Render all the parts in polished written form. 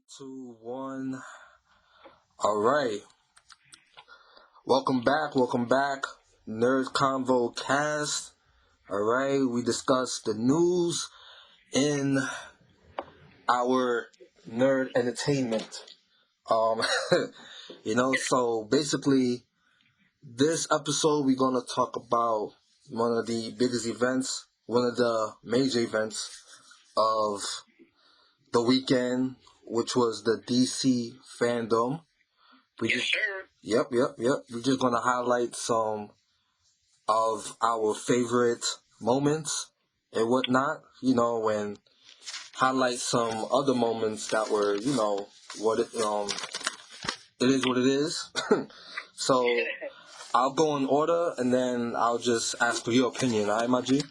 Two, one. All right. Welcome back. Welcome back. Nerd CONVO-CAST. All right. We discussed the news in our nerd entertainment. Um, so basically, this episode we're gonna talk about one of the biggest events, one of the major events of the weekend, which was the DC Fan.Dome. Sure. Yep. We're just gonna highlight some of our favorite moments and whatnot, and highlight some other moments that were, it is what it is. So I'll go in order and then I'll just ask for your opinion, alright, my G? But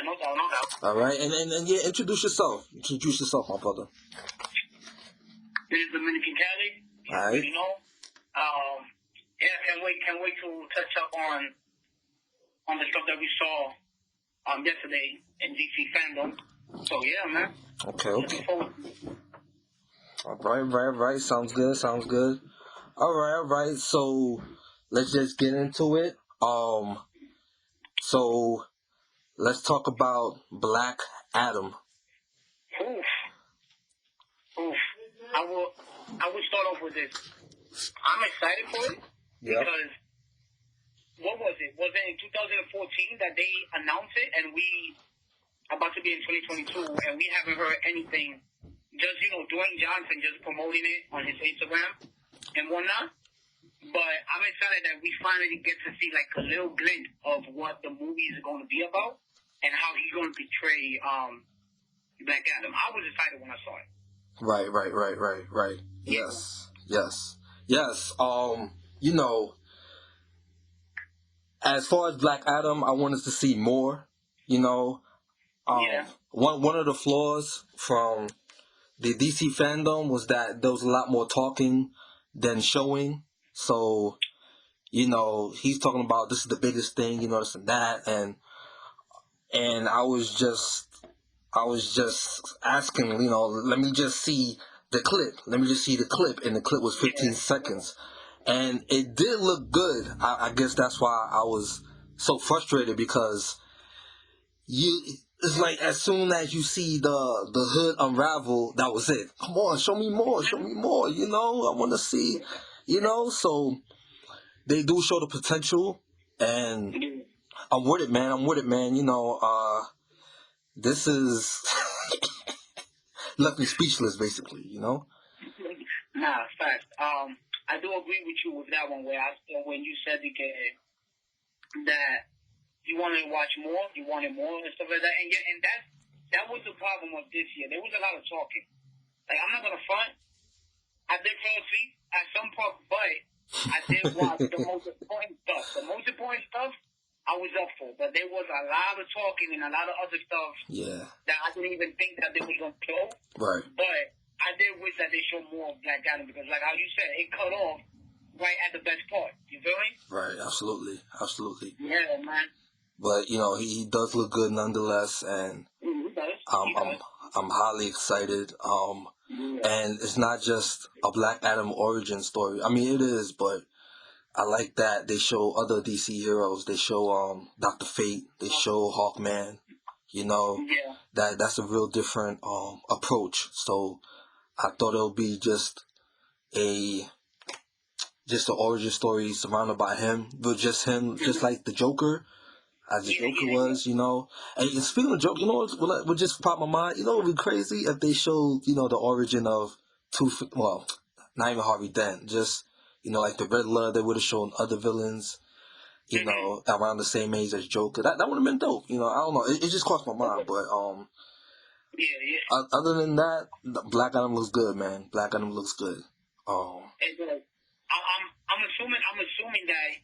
no doubt. Alright, and yeah, introduce yourself. Introduce yourself, my brother. This is Dominican Cali. Alright. Can't wait to touch up on the stuff that we saw yesterday in DC Fan.Dome. So yeah, man. Okay. Looking forward. Right. Sounds good. All right. So let's just get into it. So let's talk about Black Adam. Oof. I will start off with this. I'm excited for it because what was it? Was it in 2014 that they announced it and we about to be in 2022 and we haven't heard anything? Just, Dwayne Johnson just promoting it on his Instagram and whatnot. But I'm excited that we finally get to see like a little glimpse of what the movie is going to be about and how he's going to portray Black Adam. I was excited when I saw it. Right. Yes. As far as Black Adam, I wanted to see more. One of the flaws from the DC Fan.Dome was that there was a lot more talking than showing. So, he's talking about this is the biggest thing, this and that, and I was just asking, let me just see the clip. And the clip was 15 seconds. And it did look good. I guess that's why I was so frustrated because it's like as soon as you see the hood unravel, that was it. Come on, show me more. I want to see, so they do show the potential and I'm with it, man. This is left me speechless, basically, Nah, fact. I do agree with you with that one when you said that you wanted to watch more, you wanted more and stuff like that. And that was the problem of this year. There was a lot of talking. Like, I'm not gonna front. I did fall asleep at some point, but I did watch the most important stuff. The most important stuff I was up for, but there was a lot of talking and a lot of other stuff that I didn't even think that they were gonna show. Right. But I did wish that they showed more of Black Adam because, like how you said, it cut off right at the best part. You feel me? Right. Absolutely. Yeah, man. But he does look good nonetheless, and I'm highly excited. And it's not just a Black Adam origin story. I mean, it is, but I like that they show other DC heroes. They show Dr. Fate. They show Hawkman. That's a real different approach. So I thought it'll be just an origin story surrounded by him, but just him, just like the Joker. As the Joker was, And speaking of Joker, what just popped my mind? It would be crazy if they showed, the origin of not even Harvey Dent, just, like the Riddler. They would have shown other villains, around the same age as Joker. That would have been dope. I don't know. It just crossed my mind, but other than that, Black Adam looks good, man. Black Adam looks good. I'm assuming that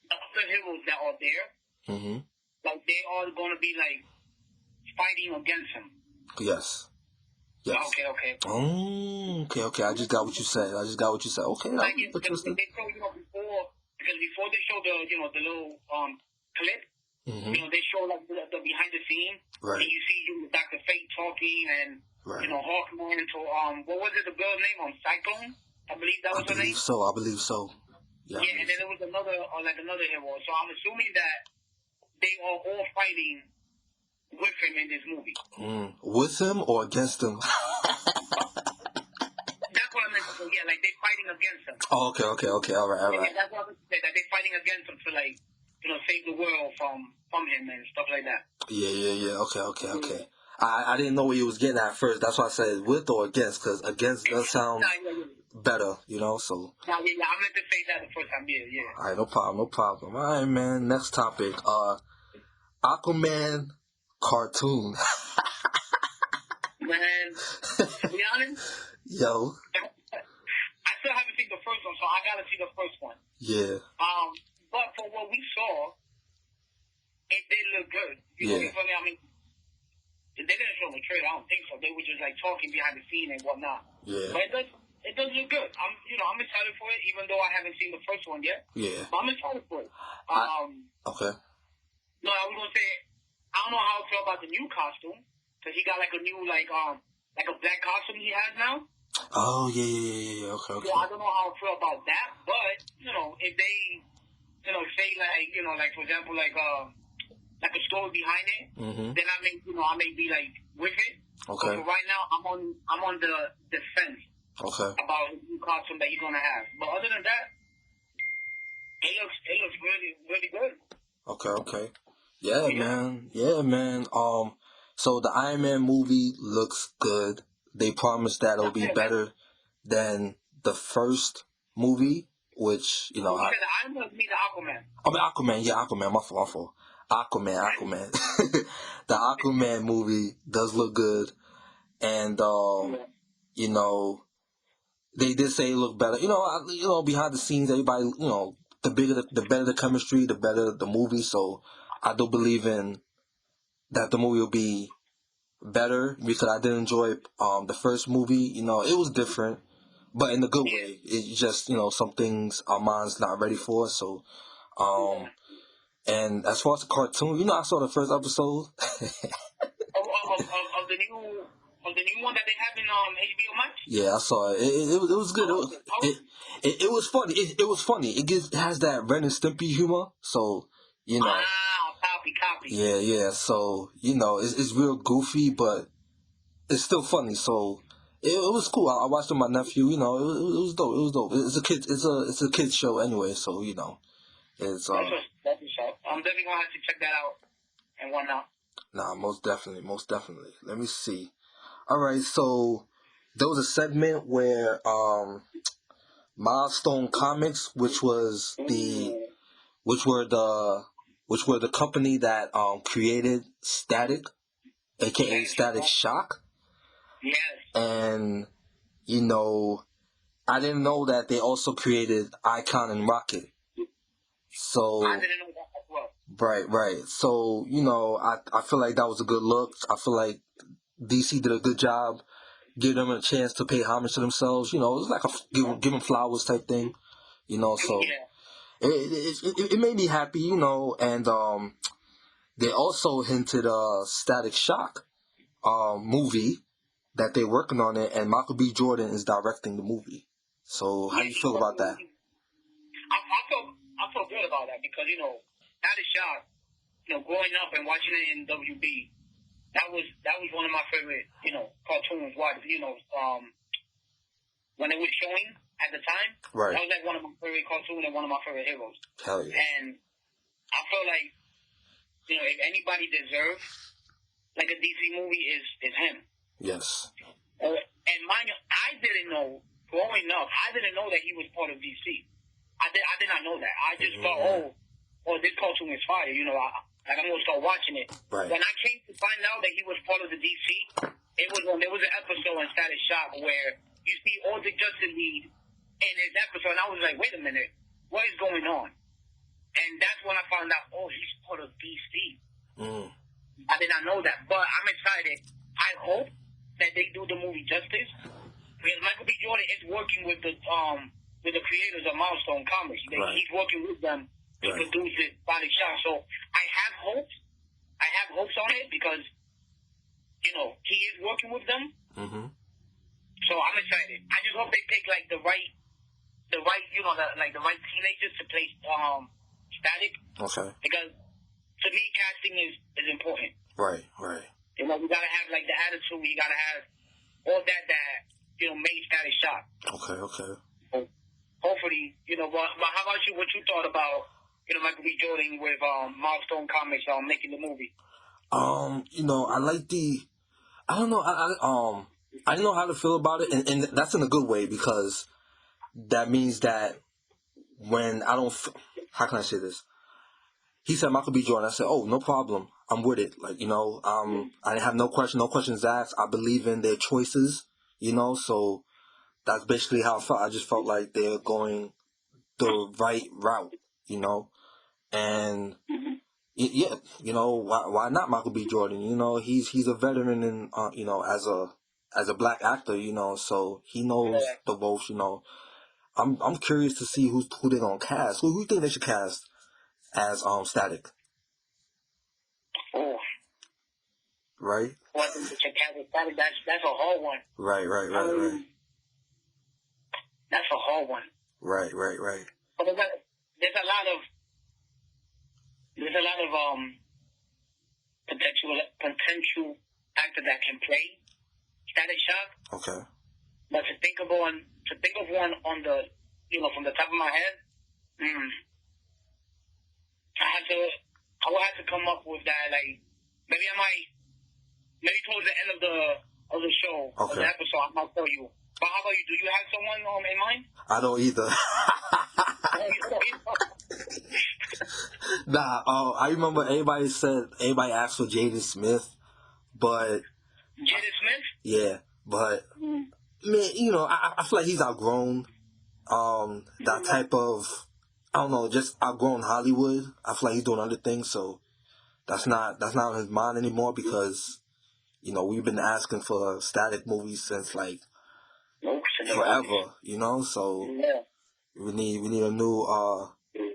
the other heroes that are there. Mm-hmm. Like they are going to be like fighting against him. Yes. Okay. Okay. I just got what you said. Okay. Like they show, before they show the little clip Mm-hmm. You know, they show like the behind the scene, right. and you see Dr. Fate talking, and right. you know, Hawkman to what was it, the girl's name? Cyclone, I believe that was her name. I believe so. Yeah, and then there was another hero. So I'm assuming that they are all fighting with him in this movie. With him or against him? That's what I meant to say. Yeah, like they're fighting against him. Oh, okay. All right. Yeah, that's what I meant to say. That they're fighting against him to like, you know, save the world from him and stuff like that. Yeah. Okay. I didn't know what you was getting at first. That's why I said with or against, because against does sound better, you know. So. Yeah, I meant to say that the first time. Yeah. All right, no problem. All right, man. Next topic. Aquaman cartoon. Man, to be honest, yo, I still haven't seen the first one, so I gotta see the first one. Yeah. But for what we saw, it did look good. You know, I mean, they didn't show the trailer. I don't think so. They were just like talking behind the scene and whatnot. Yeah. But it does look good. I'm excited for it, even though I haven't seen the first one yet. Yeah. But I'm excited for it. Okay. No, I was gonna say I don't know how I feel about the new costume because he got like a new like a black costume he has now. Oh yeah. Okay. So I don't know how I feel about that, but you know, if they, you know, say like, you know, like for example, like a story behind it, then I may be like with it. Okay. But right now, I'm on the fence. Okay. About the new costume that he's gonna have, but other than that, it looks really good. Okay. Yeah, man. So the Iron Man movie looks good. They promised that it'll be better than the first movie, which, you know, the Iron Man means Aquaman. I mean, Aquaman, my fault. Aquaman. The Aquaman movie does look good, and you know, they did say it looked better. You know, behind the scenes, everybody, you know, the better the chemistry, the better the movie. So I do believe in that the movie will be better because I did enjoy the first movie. You know, it was different, but in a good way. It's just, you know, some things our mind's not ready for. So, and as far as the cartoon, you know, I saw the first episode. Of the new one that they have in HBO Max? Yeah, I saw it. It was good. It was funny. It was funny. It has that Ren and Stimpy humor. So, you know. Copy. Yeah. So, you know, it's real goofy, but it's still funny. So it was cool. I watched it with my nephew. You know, it was dope. It's a kids show anyway. So, you know, it's that's a show. I'm definitely gonna have to check that out and whatnot. Nah, most definitely. Let me see. All right, so there was a segment where Milestone Comics, which were the company that created Static, aka Static Shock. Yes. And you know, I didn't know that they also created Icon and Rocket. So I didn't know that as well. Right. So, you know, I feel like that was a good look. I feel like DC did a good job, give them a chance to pay homage to themselves. You know, it was like a give them flowers type thing. You know, so it made me happy. You know, and they also hinted Static Shock movie that they're working on it, and Michael B. Jordan is directing the movie. So how do you feel about that? I feel good about that because, you know, Static Shock, you know, growing up and watching it in WB. That was one of my favorite, you know, cartoons. You know, when it was showing at the time, right. That was like one of my favorite cartoons and one of my favorite heroes. Hell yeah! And I feel like, you know, if anybody deserves like a DC movie, is him. Yes. And mind you, I didn't know growing up. I didn't know that he was part of DC. I did not know that. I just thought, this cartoon is fire. You know, I'm gonna start watching it. Right. When I came to find out that he was part of the DC, it was when there was an episode in Static Shock where you see all the Justice League in his episode, and I was like, wait a minute, what is going on? And that's when I found out, he's part of DC. I did not know that, but I'm excited. I hope that they do the movie justice because Michael B. Jordan is working with the creators of Milestone Comics. He's working with them to produce it, Static Shock. So I have hopes. I have hopes on it because, you know, he is working with them. Mm-hmm. So I'm excited. I just hope they pick like the right, you know, the right teenagers to play Static. Okay. Because to me, casting is important. Right, right. You know, we gotta have like the attitude. You gotta have all that you know made Static shot. Okay, okay. So hopefully, you know. But how about you? What you thought about, you know, Michael B. Jordan with Milestone Comics making the movie? You know, I like I don't know. I didn't know how to feel about it, and that's in a good way because that means that when I don't, how can I say this? He said Michael B. Jordan. I said, oh, no problem. I'm with it. Like, you know, I have no questions asked. I believe in their choices, you know, so that's basically how I felt. I just felt like they're going the right route, you know, and yeah, you know, why not Michael B. Jordan? You know, he's a veteran in, you know, as a black actor, you know, so he knows the ropes, you know. I'm curious to see who they're gonna cast. Who you think they should cast as Static? Oh, Right? what the Static? That's a hard one. Right. That's a hard one. Right. But there's a lot of potential actor that can play Static Shock. Okay. But to think of one on the, you know, from the top of my head, I will have to come up with that. Like maybe towards the end of the show, of the episode, I might tell you. But how about you? Do you have someone in mind? I don't either. Nah, I remember everybody asked for Jaden Smith, but Jaden Smith? Yeah, but man, you know, I feel like he's outgrown that type of, I don't know, just outgrown Hollywood. I feel like he's doing other things, so that's not on his mind anymore because, you know, we've been asking for Static movies since like forever, you know, so we need a new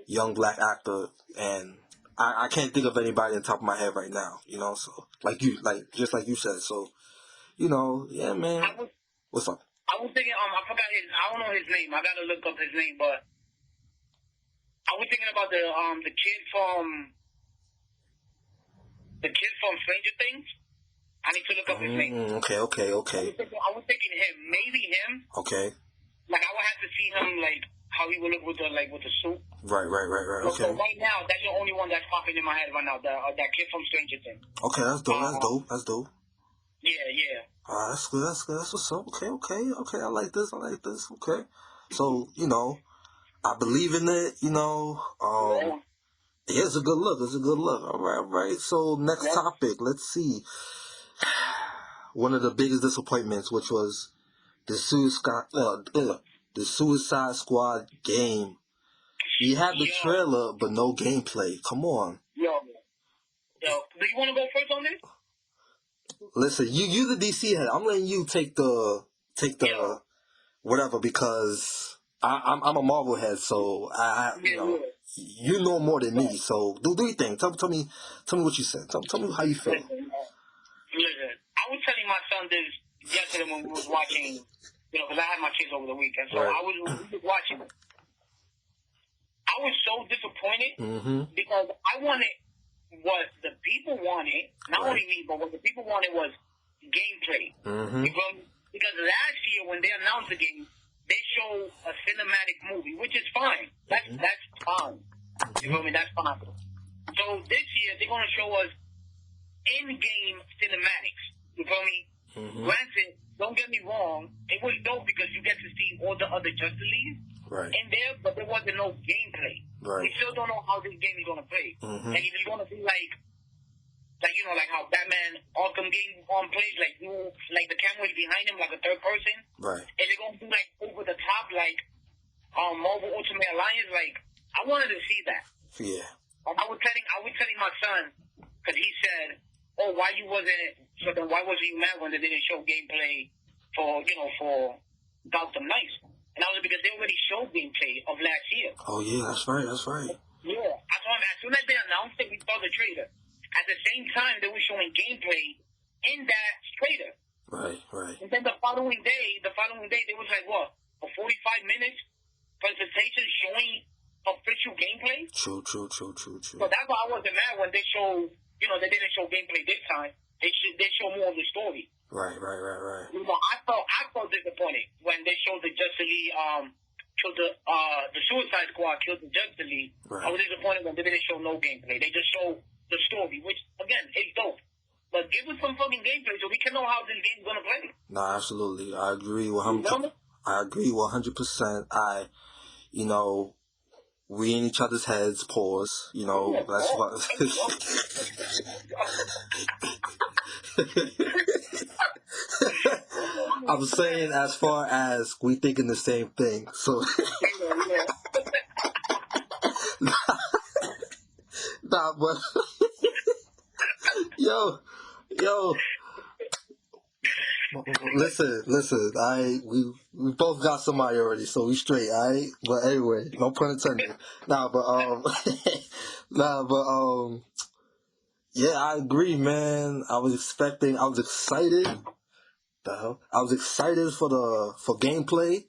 young black actor, and I can't think of anybody on top of my head right now, you know, so just like you said, so, you know, yeah, man. What's up? I was thinking, I forgot I don't know his name. I gotta look up his name, but I was thinking about the kid from Stranger Things. I need to look up his name. Okay. I was thinking him, maybe him. Okay. Like I would have to see him, like how he would look with the suit. Right. Okay. So right now, that's the only one that's popping in my head right now. That kid from Stranger Things. Okay, that's dope. That's dope. Yeah. That's good. That's what's up. Okay. I like this. Okay. So, you know, I believe in it, you know. Yeah, it's a good look. All right. So, next topic. Let's see. One of the biggest disappointments, which was the Suicide Squad game. We had the trailer, but no gameplay. Come on. Yo. Do you want to go first on this? Listen, you the DC head. I'm letting you take the whatever because I'm a Marvel head, so you know more than me. So do your thing. Tell me what you said. Tell me how you feel. Listen, I was telling my son this yesterday when we was watching, you know, because I had my kids over the weekend, so we was watching. I was so disappointed because I wanted what the people wanted, not only me, but what the people wanted was gameplay. Because last year when they announced the game, they showed a cinematic movie, which is fine. That's fine. You feel me? That's fine. So this year they're gonna show us in-game cinematics. You feel me? Granted, don't get me wrong, it was dope because you get to see all the other Justice Leagues in there, but there wasn't no gameplay. We still don't know how this game is gonna play. And if it's gonna be like you know, like how Batman Arkham game plays, like the camera is behind him, like a third person. And they're gonna be like over the top, like Marvel Ultimate Alliance. Like I wanted to see that. Yeah. I was telling my son because he said, "Oh, why wasn't you mad when they didn't show gameplay for Gotham Knights?" And that was because they already showed gameplay of last year. Oh yeah, that's right. Yeah, I told him as soon as they announced it, we saw the trailer. At the same time, they were showing gameplay in that trailer. Right. And then the following day, there was like, what, a 45-minute presentation showing official gameplay? True. So that's why I wasn't mad when they showed, they didn't show gameplay this time. They show more of the story. Right. I felt disappointed when they showed the Justice League, killed the Suicide Squad killed the Justice League. Right. I was disappointed when they didn't show no gameplay. They just showed the story, which, again, is dope. But give us some fucking gameplay so we can know how this game's gonna play. No, absolutely. I agree 100%. I agree 100%. We in each other's heads, pause. That's what. I'm saying as far as we thinking the same thing. So. Nah, but. Yo. Listen. We both got somebody already, so we straight, alright? But anyway, no pun intended. Yeah, I agree, man. I was excited. I was excited for gameplay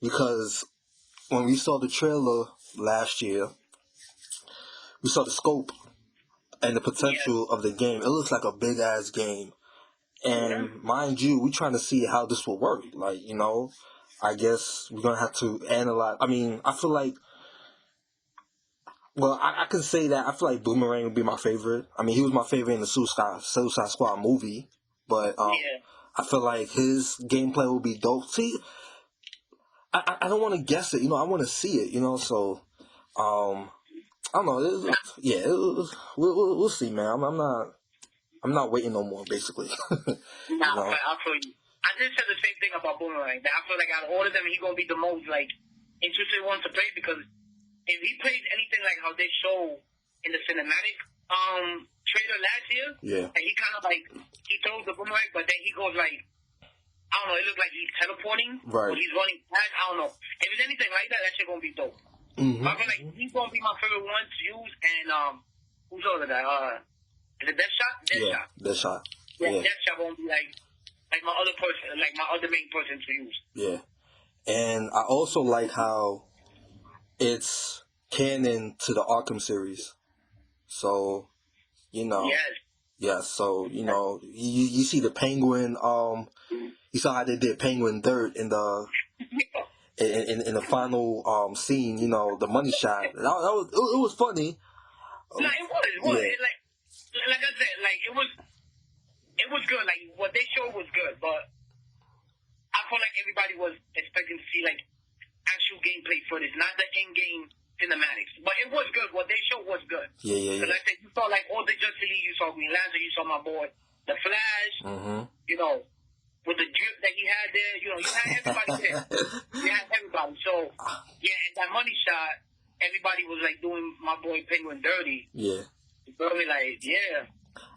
because when we saw the trailer last year, we saw the scope and the potential of the game. It looks like a big ass game. And mind you, we're trying to see how this will work. Like, I guess we're going to have to analyze. I mean, I feel like, well, I can say that I feel like Boomerang would be my favorite. I mean, he was my favorite in the Suicide Squad movie. But I feel like his gameplay will be dope. See, I don't want to guess it. I want to see it, So, I don't know. We'll see, man. I'm not waiting no more, basically. I'll tell you. I just said the same thing about Boomerang. That I feel like out of all of them, he's going to be the most, interested one to play because if he plays anything like how they show in the cinematic trailer last year, and he kind of, he throws the boomerang, but then he goes, I don't know, it looks like he's teleporting, or he's running fast, I don't know. If it's anything like that, that shit going to be dope. Mm-hmm. I feel like he's going to be my favorite one to use, and, who's the other guy? Is it Deathshot? Deathshot. Yeah, Deathshot won't be like my other person, like my other main person to use. Yeah. And I also like how it's canon to the Arkham series. So, Yes, so, you see the Penguin, you saw how they did Penguin Dirt in the in the final scene, the money shot. It was funny. No, it was. Yeah. Like I said, it was good. Like, what they showed was good, but I feel like everybody was expecting to see, actual gameplay footage, not the in-game cinematics. But it was good. What they showed was good. Yeah. Because, like I said, you saw, all the Justice League, you saw Green Lantern, you saw my boy, The Flash, with the drip that he had there, you had everybody there. You had everybody. So, and that money shot, everybody was, doing my boy Penguin dirty. Yeah. You feel me?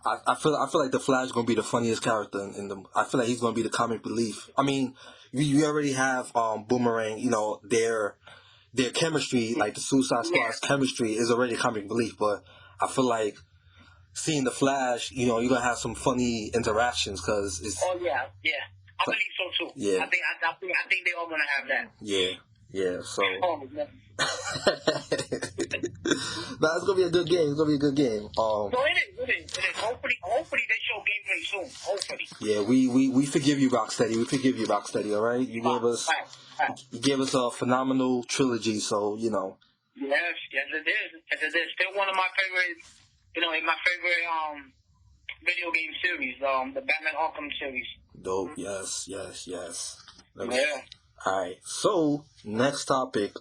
I feel like the Flash is gonna be the funniest character in the. I feel like he's gonna be the comic relief. I mean, we already have Boomerang. Their chemistry, like the Suicide Squad's chemistry, is already comic relief. But I feel like seeing the Flash, you're gonna have some funny interactions because it's. Oh yeah. I believe so too. Yeah. I think they all gonna have that. Yeah. So. Oh man. Nah, it's gonna be a good game. So it is. Hopefully they show gameplay soon. Hopefully. Yeah, we forgive you, Rocksteady. We forgive you, Rocksteady. All right, you gave us a phenomenal trilogy. So Yes, it is. Still one of my favorite. In my favorite video game series, the Batman Arkham series. Dope. Yes. All right. So next topic,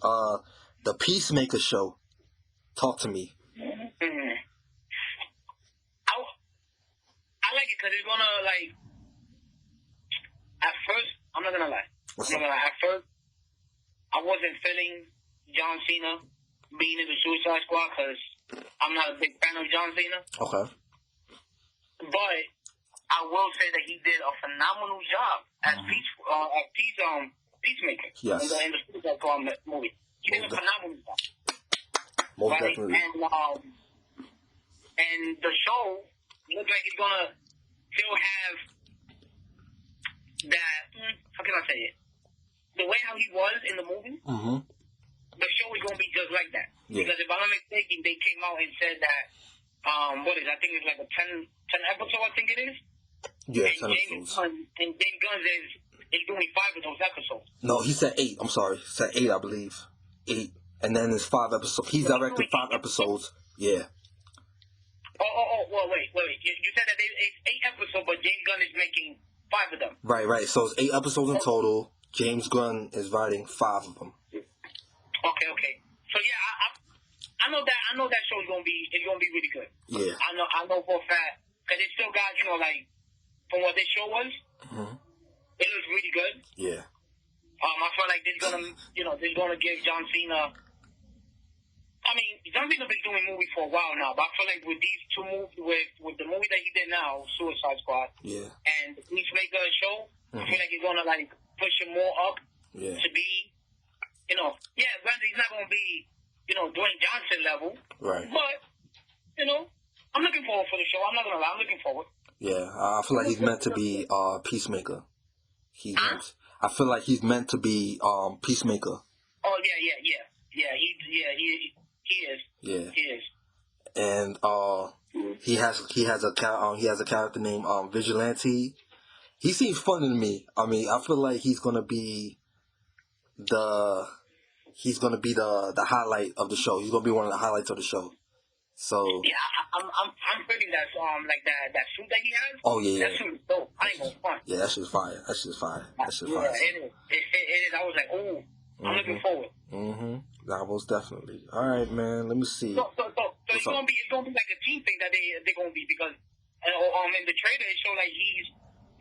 the Peacemaker show. Talk to me. I like it because it's gonna at first, I'm not gonna lie. At first, I wasn't feeling John Cena being in the Suicide Squad because I'm not a big fan of John Cena. Okay. But I will say that he did a phenomenal job as Peacemaker. Yes. In the Suicide Squad movie. He did a phenomenal job. Most right? definitely. and the show looks like it's gonna still have that. How can I say it? The way how he was in the movie, the show is gonna be just like that. Yeah. Because if I'm not mistaken, they came out and said that I think it's like a 10 episode. I think it is. Yeah, and 10 episodes. And James Gunn is doing 5 of those episodes. No, he said 8. I'm sorry, he said 8, I believe. 8, and then it's 5 episodes. He's directed 5 episodes. Yeah. Well, wait. You said that it's 8 episodes, but James Gunn is making 5 of them. Right. So it's 8 episodes in total. James Gunn is writing 5 of them. Okay. So yeah, I know that show is gonna be really good. Yeah. I know for a fact because it still got like from what this show was, it looks really good. Yeah. I feel like this gonna give John Cena. I mean, John Cena's been doing movies for a while now, but I feel like with these 2 movies, with the movie that he did now, Suicide Squad, and the Peacemaker show, I feel like he's gonna like push him more up to be, granted he's not gonna be, Dwayne Johnson level, right? But I'm looking forward for the show. I'm not gonna lie, I'm looking forward. Yeah, I feel like he's meant to be Peacemaker. I feel like he's meant to be Peacemaker. Oh yeah. He is. Yeah. He is. And he has a character named Vigilante. He seems fun to me. I mean, I feel like he's gonna be the highlight of the show. He's gonna be one of the highlights of the show. So yeah, I'm feeling that like that suit that he has. Oh yeah, that suit is dope. I ain't gonna front. Yeah, that shit's fire. Yeah, it is. It is. I was like, oh, I'm looking forward. Nah, most definitely. All right, man. Let me see. So it's gonna be like a team thing that they're gonna be because in the trailer it showed like he's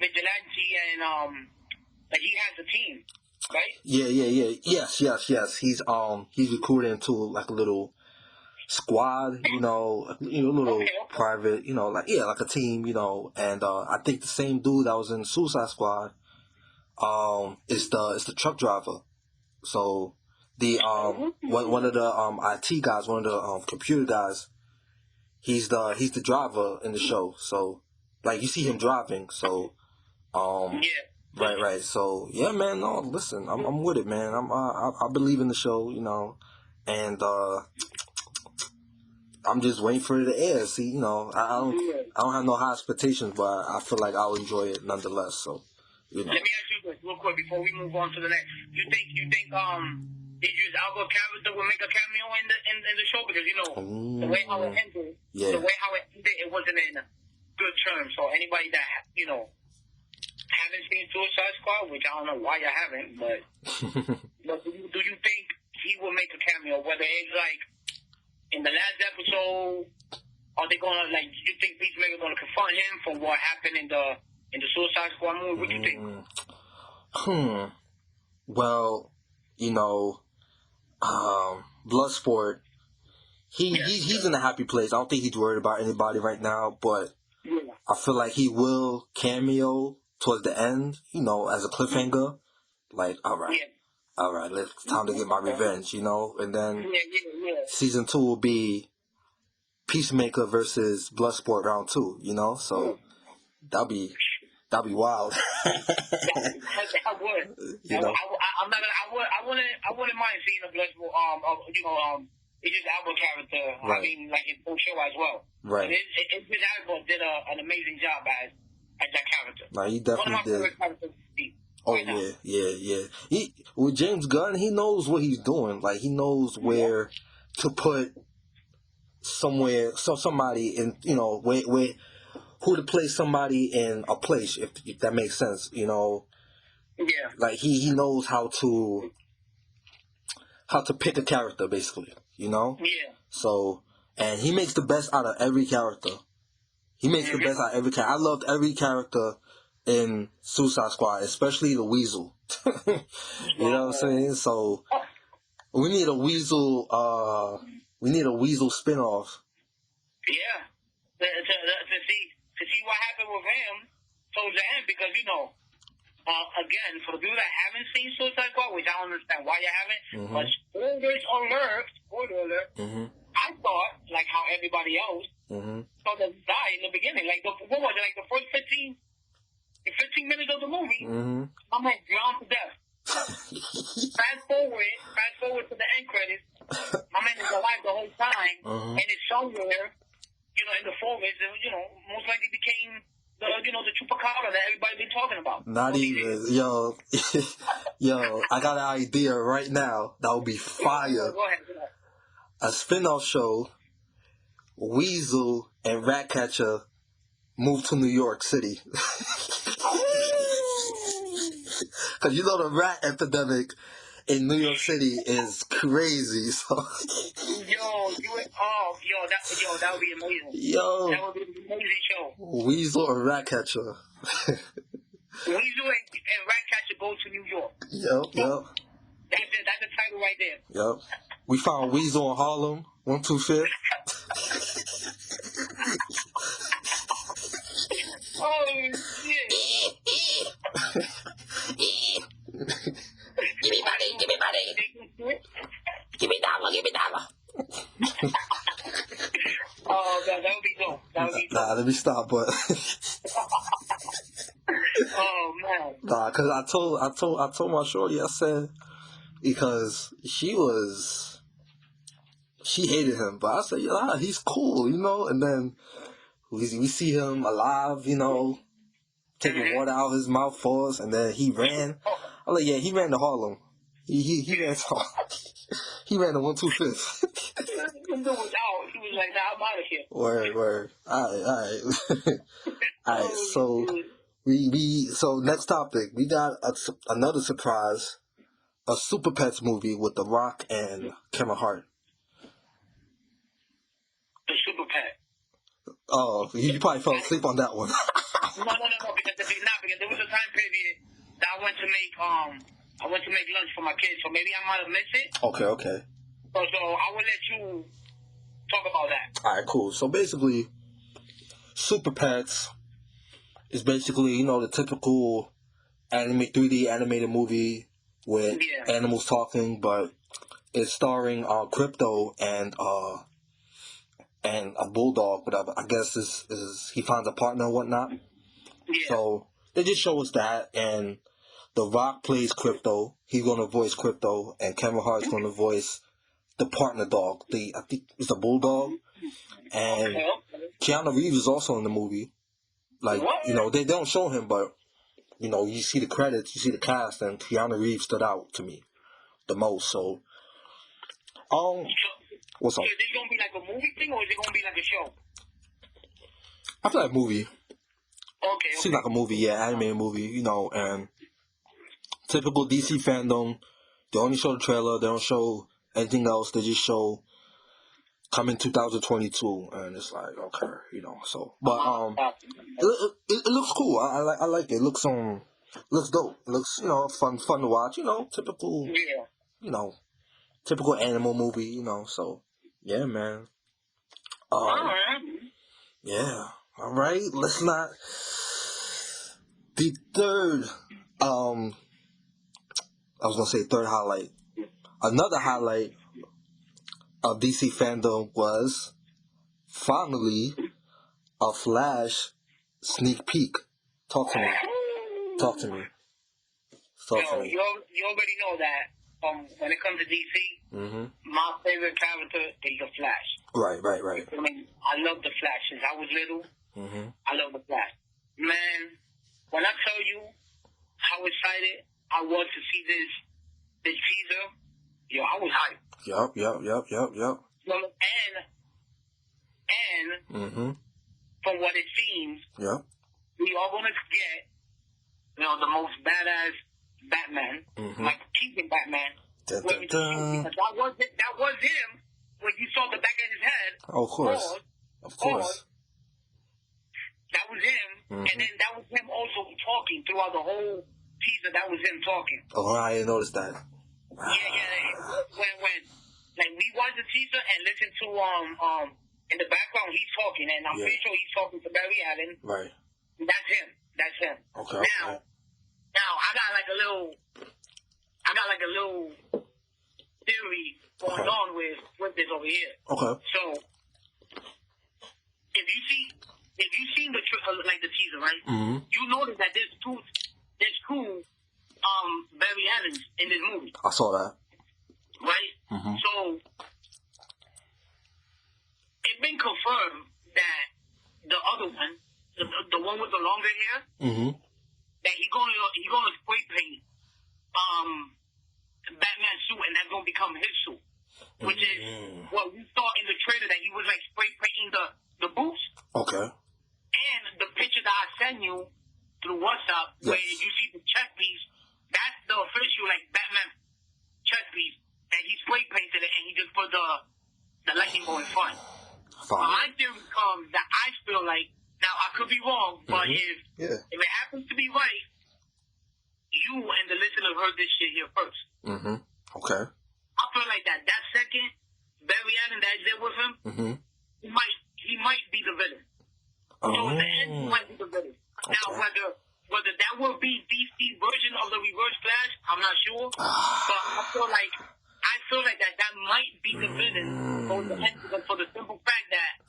vigilante and like he has a team, right? Yeah. Yes. He's recruited into like a little squad, a little private, like a team, and I think the same dude that was in Suicide Squad, is the truck driver. So the one of the IT guys, one of the computer guys, he's the driver in the show. So like you see him driving. So right. So yeah, man. No, listen, I'm with it, man. I believe in the show, and I'm just waiting for it to air. See, I don't have no high expectations, but I feel like I'll enjoy it nonetheless. So, Let me ask you this real quick before we move on to the next. You think Idris Elba character will make a cameo in the show because the way how it ended, it wasn't in good terms. So anybody that haven't seen Suicide Squad, which I don't know why you haven't, but do you think he will make a cameo? Whether it's like in the last episode, are they gonna do you think Peacemaker gonna confront him for what happened in the Suicide Squad movie? What do you think? Well, Bloodsport, he's in a happy place. I don't think he's worried about anybody right now, but I feel like he will cameo towards the end, as a cliffhanger. Like, all right, it's time to get my revenge, and then season 2 will be Peacemaker versus Bloodsport round 2, so that'll be wild. I would. I'm not gonna. I wouldn't mind seeing a Bloodsport. Idris Elba character. Right. I mean, like in full show as well. Right. Idris Elba did an amazing job as that character. Nah, he definitely One of my did. favorite characters to see. Oh yeah. With James Gunn, he knows what he's doing. Like he knows where to put somebody in, where who to place somebody in a place, if that makes sense, Yeah. Like he knows how to pick a character, basically, Yeah. So, and he makes the best out of every character. He makes the best out of every character. I loved every character in Suicide Squad, especially the Weasel. You know what I'm saying? So we need a Weasel spinoff. Yeah. To see what happened with him towards the end, because again, for the people that haven't seen Suicide Squad, which I don't understand why you haven't, but spoiler alert, I thought, like how everybody else, saw them die in the beginning. Like, what was it? Like, the first 15 minutes of the movie, my man drowned to death. Fast forward to the end credits. My man is alive the whole time, and it's somewhere, in the forest, most likely became the chupacabra that everybody's been talking about. Not even, yo, I got an idea right now that would be fire. Go ahead. A spin-off show, Weasel and Ratcatcher move to New York City. Because the rat epidemic in New York City is crazy. So. That would be amazing. That would be an amazing show. Weasel or Ratcatcher. Weasel and Ratcatcher go to New York. Yep. That's the title right there. Yep. We found Weasel in Harlem, 125th. Oh, shit. Give me money. Give me dollar. Oh, God, that would be dope. Nah, let me stop, but... Oh, man. Nah, because I told my shorty, I said, because she hated him, but I said, he's cool, and then we see him alive, taking water out of his mouth for us, and then he ran. I'm like, yeah, he ran to Harlem. He ran to Harlem. He ran to 125th. He was like, nah, I'm out of here. Word. Alright. Alright, so so next topic, we got another surprise, a Super Pets movie with The Rock and Kevin Hart. The Super Pet. Oh, you probably fell asleep on that one. No, because there was a time period that I went to make lunch for my kids, so maybe I might have missed it. Okay. So I will let you talk about that. Alright, cool. So basically, Super Pets is basically, the typical 3D animated movie with animals talking, but it's starring Crypto and a bulldog, whatever. I guess is he finds a partner and whatnot. Yeah. So they just show us that, and The Rock plays Crypto. He's gonna voice Crypto, and Kevin Hart's gonna voice the partner dog. I think it's a bulldog, and Keanu Reeves is also in the movie. Like, they don't show him, but you see the credits, you see the cast, and Keanu Reeves stood out to me the most. So, what's up? So is this gonna be like a movie thing, or is it gonna be like a show? I feel like a movie. Okay. Seems like a movie, animated movie, and typical DC Fan.Dome. They only show the trailer, they don't show anything else, they just show coming 2022, and it's like, okay, so, but, it looks cool, I like it, it looks dope, it looks, fun to watch, typical, typical animal movie, so, yeah, man. Yeah, alright, let's not, the third, I was gonna say third highlight. Another highlight of DC Fan.Dome was finally a Flash sneak peek. Talk to me. You already know that when it comes to DC, my favorite character is the Flash. Right. I mean, I love the Flash since I was little. I love the Flash. Man, when I tell you how excited I was to see this teaser, I was hyped. Yup. And from what it seems, we are going to get, the most badass Batman, like Keaton Batman. That was him when you saw the back of his head. Of course. That was him, and then that was him also talking throughout the whole teaser. That was him talking. Oh, I didn't notice that. Yeah. When we watch the teaser and listen to in the background he's talking, and I'm pretty sure he's talking to Barry Allen. Right. That's him. Okay. Now I got like a little theory going on with this over here. Okay. So if you seen the like the teaser, right? Mm-hmm. You notice that there's two Barry Allens in this movie. I saw that. Right? Mm-hmm. So it's been confirmed that the other one, the one with the longer hair, mm-hmm. that he's gonna spray paint Batman's suit, and that's gonna become his suit. Which is what we saw in the trailer, that he was like spray painting the boots. Okay. And the picture that I sent you through WhatsApp, yes. where you see the chest piece, that's the official like Batman chest piece, and he spray painted it, and he just put the lightning bolt in front. My theory comes that I feel like, now I could be wrong, but if it happens to be right, you and the listener heard this shit here first. Mm-hmm. Okay. I feel like that second Barry Allen that's there with him, he might be the villain. So at the end, he might be the villain. Okay. Now, whether that will be DC's version of the Reverse Flash, I'm not sure. But I feel like that might be the villain for the simple fact that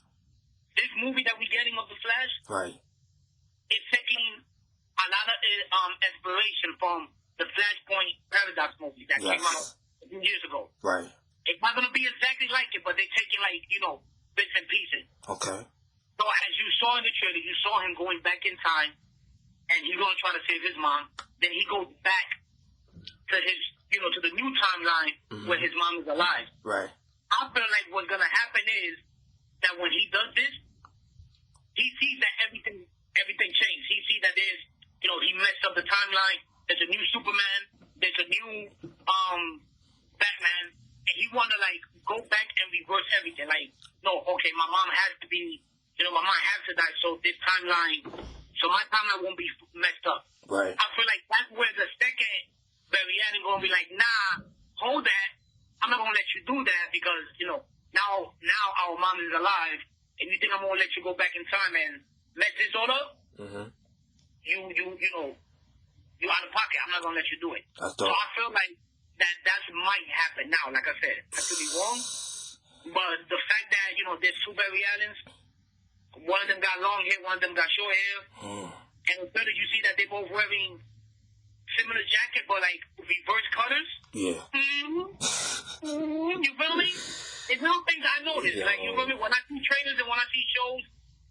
this movie that we're getting of the Flash, right, is taking a lot of inspiration from the Flashpoint Paradox movie that came out a few years ago. Right. It's not gonna be exactly like it, but they're taking bits and pieces. Okay. So as you saw in the trailer, you saw him going back in time, and he's gonna try to save his mom. Then he goes back to his, to the new timeline where his mom is alive. Right. I feel like what's gonna happen is that when he does this, he sees that everything changed. He sees that there's, he messed up the timeline. There's a new Superman. There's a new Batman, and he want to go back and reverse everything. No, okay, my mom has to be, my mom has to die, so this timeline, so my timeline won't be messed up. Right. I feel like that's where the second Barry Allen gonna be like, nah, hold that. I'm not gonna let you do that because now our mom is alive, and you think I'm gonna let you go back in time and mess this all up? You out of pocket. I'm not gonna let you do it. That's dope. So I feel like that might happen now. Like I said, I could be wrong, but the fact that there's two Barry Allens, one of them got long hair, one of them got short hair, and the third, you see that they both wearing similar jacket, but reverse colors. Yeah. You feel me? It's little things I notice. Yeah. You feel me? When I see trailers and when I see shows,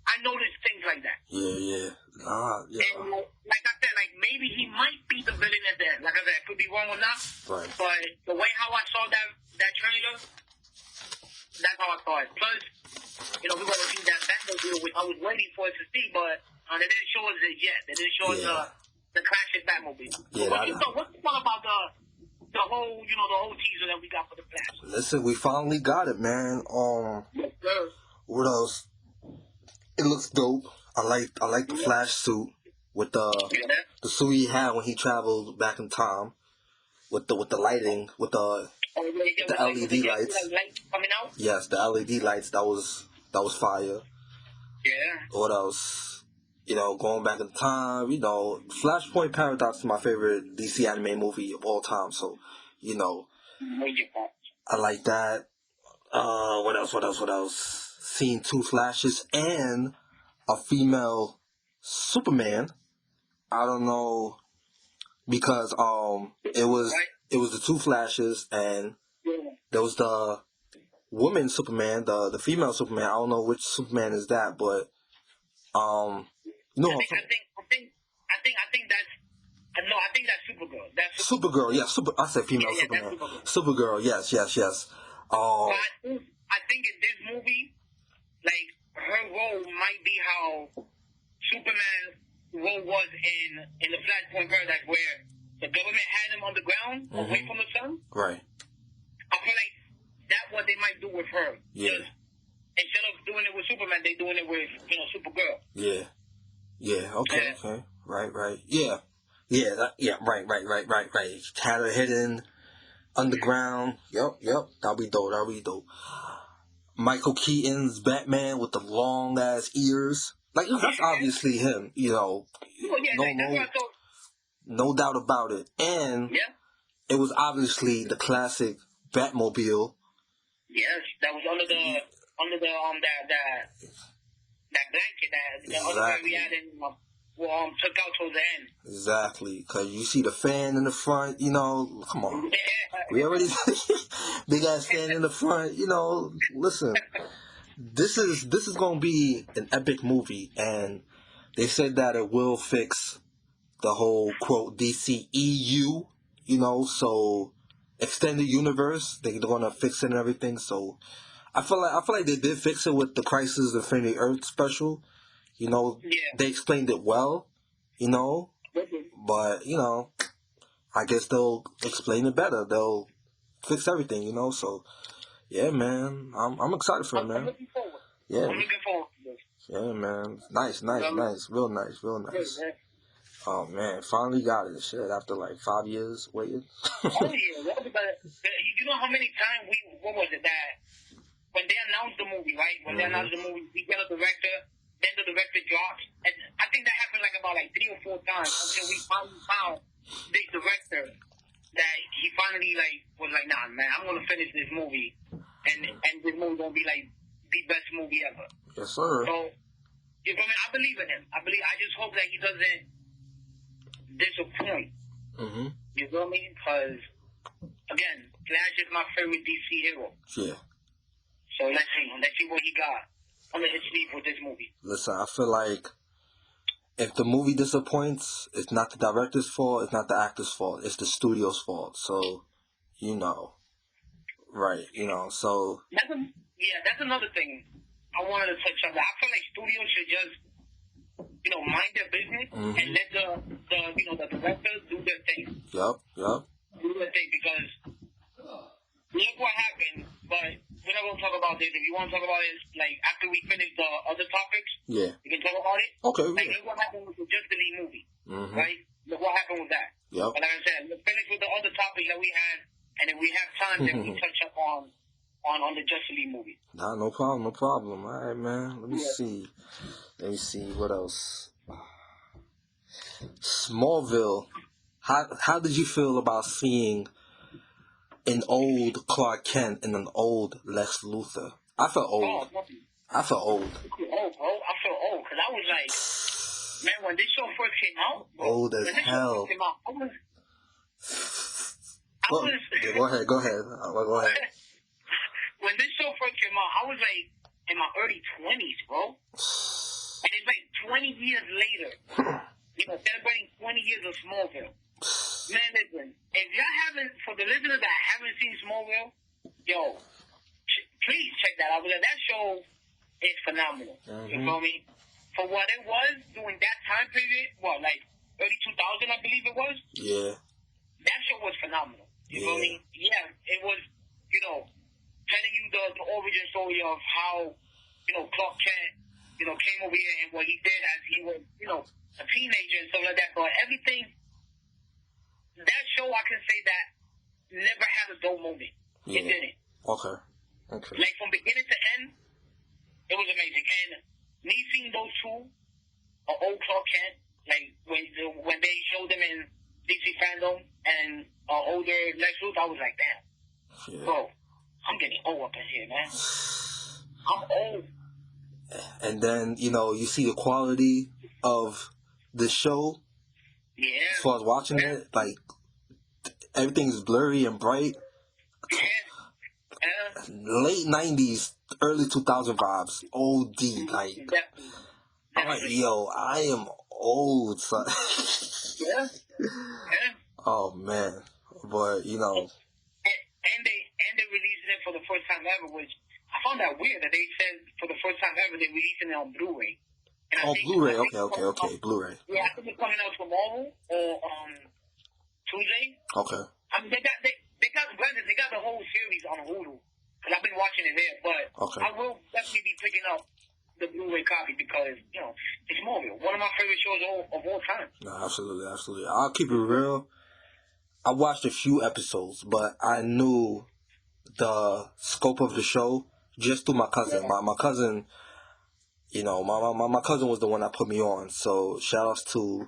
I notice things like that. Yeah. Nah, yeah. And like I said, maybe he might be the villain at the end. Like I said, I could be wrong or not. Right. But the way how I saw that trailer, that's how I saw it. Plus, we're gonna see that Batmobile, which I was waiting for it to see, but they didn't show us it yet. They didn't show us the classic Batmobile. Yeah. What's the thought about the whole teaser that we got for the Flash? Listen, we finally got it, man. Yes, sir. What else? It looks dope. I like the Flash suit with the suit he had when he traveled back in time, with the lighting, with the LED lights. Lights coming out. Yes, the LED lights. That was fire. Yeah. What else? Going back in time. Flashpoint Paradox is my favorite DC anime movie of all time. So, I like that. What else? Seeing two Flashes and a female Superman. I don't know, because it was the two Flashes, and there was the woman Superman, the female Superman. I don't know which Superman is that, but I think that's Supergirl. That's Supergirl. Yeah, I said female Superman. Supergirl. Yes. I think in this movie, her role might be how Superman's role was in the Flashpoint Paradox, where the government had him on the ground, away from the sun. Right. I feel like that's what they might do with her. Yeah. Just, instead of doing it with Superman, they're doing it with Supergirl. Yeah. Okay. Right. Yeah. Right. Had her hidden underground. Yep. That'll be dope. Michael Keaton's Batman with the long ass ears. That's obviously him, no doubt about it. And it was obviously the classic Batmobile. Yes, that was under the that blanket that the other guy we had in took out towards the end. Exactly, because you see the fan in the front, you know, come on. Yeah. We already big ass fan in the front, you know. Listen, this is gonna be an epic movie, and they said that it will fix the whole quote DCEU, you know, so extended universe. They're gonna fix it and everything. So I feel like they did fix it with the Crisis Infinity Earth special. You know, they explained it well, you know, but you know, I guess they'll explain it better. They'll fix everything, you know. So yeah, man, I'm excited for it, man. I'm looking forward. Yeah, I'm looking forward to this. Yeah, man, nice, real nice. Oh man, finally got it. Shit, after like 5 years waiting. Oh yeah, you know how many times what was it that when they announced the movie, right? When they announced the movie, we get a director, then the director drops, and I think that happened like about like 3 or 4 times until we finally found this director that he finally like was like, nah, man, I'm gonna finish this movie, and this movie gonna be like the best movie ever. Yes, sir. So, you know, I believe in him. I just hope that he doesn't disappoint. You know what I mean? Because again, Flash is my favorite DC hero. Yeah. So let's see what he got under his sleeve with this movie. Listen, I feel like if the movie disappoints, it's not the director's fault, it's not the actor's fault, it's the studio's fault. So, you know, right? You know, so that's another thing I wanted to touch on. I feel like studios should just, you know, mind their business and let the directors do their thing. Yep. Do their thing, because look what happened. But we're not gonna talk about this. If you want to talk about it, like after we finish the other topics, yeah, we can talk about it. Okay. Like look what happened with the Justice League movie, right? Look what happened with that. Yep. But like I said, let's finish with the other topics that we had, and if we have time, then we touch up on the Justice League movie. Nah, no problem. All right, man. Let me see what else. Smallville. How did you feel about seeing an old Clark Kent and an old Lex Luthor? I felt old. I feel old, bro. I feel old because I was like, man, when this show first came out, old as hell. Go ahead. Go ahead. When this show first came out, I was like in my early 20s, bro. And it's like 20 years later, you know, celebrating 20 years of Smallville. Man, listen, if y'all haven't, for the listeners that haven't seen Smallville, yo, please check that out, because that show is phenomenal. You feel me? For what it was during that time period, like early 2000, I believe it was. Yeah. That show was phenomenal. You feel me? Yeah, it was, you know, telling you the origin story of how, you know, Clark Kent, you know, came over here and what he did as he was, you know, a teenager and stuff like that. But everything, that show, I can say that never had a dull moment. It didn't. Okay. Like from beginning to end, it was amazing. And me seeing those two, old Clark Kent, like when they showed them in DC Fan.Dome and older Lex Luthor, I was like, damn, bro, I'm getting old up in here, man. I'm old. And then, you know, you see the quality of the show. Yeah. As far as watching it, like, everything's blurry and bright. Late 90s, early 2000 vibes. OD, like. Definitely. I'm like, yo, I am old, son. Yeah. Oh, man. But, you know. And they released it for the first time ever, which I found that weird that they said for the first time ever they're releasing it on Blu-ray. Blu-ray. Okay. Blu-ray. Yeah, I think it's coming out tomorrow or Tuesday. Okay. I mean, they got the whole series on Hulu, because I've been watching it there. But I will definitely be picking up the Blu-ray copy because, you know, it's Smallville, one of my favorite shows of all time. No, absolutely. I'll keep it real. I watched a few episodes, but I knew the scope of the show just through my cousin. My cousin, you know, my cousin was the one that put me on. So shout outs to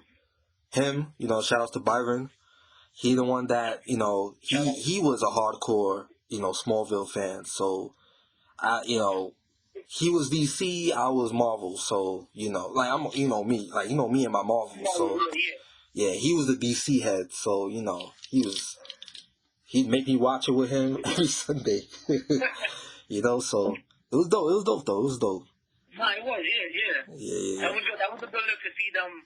him, you know, shout outs to Byron. He the one that, you know, he was a hardcore, you know, Smallville fan. So you know, he was DC, I was Marvel. So like I'm, me, like me and my Marvel. So yeah, he was a DC head. So he'd make me watch it with him every Sunday. So it was dope. It was dope though. It was dope. No, it was, yeah. That was good. That was a good look to see them,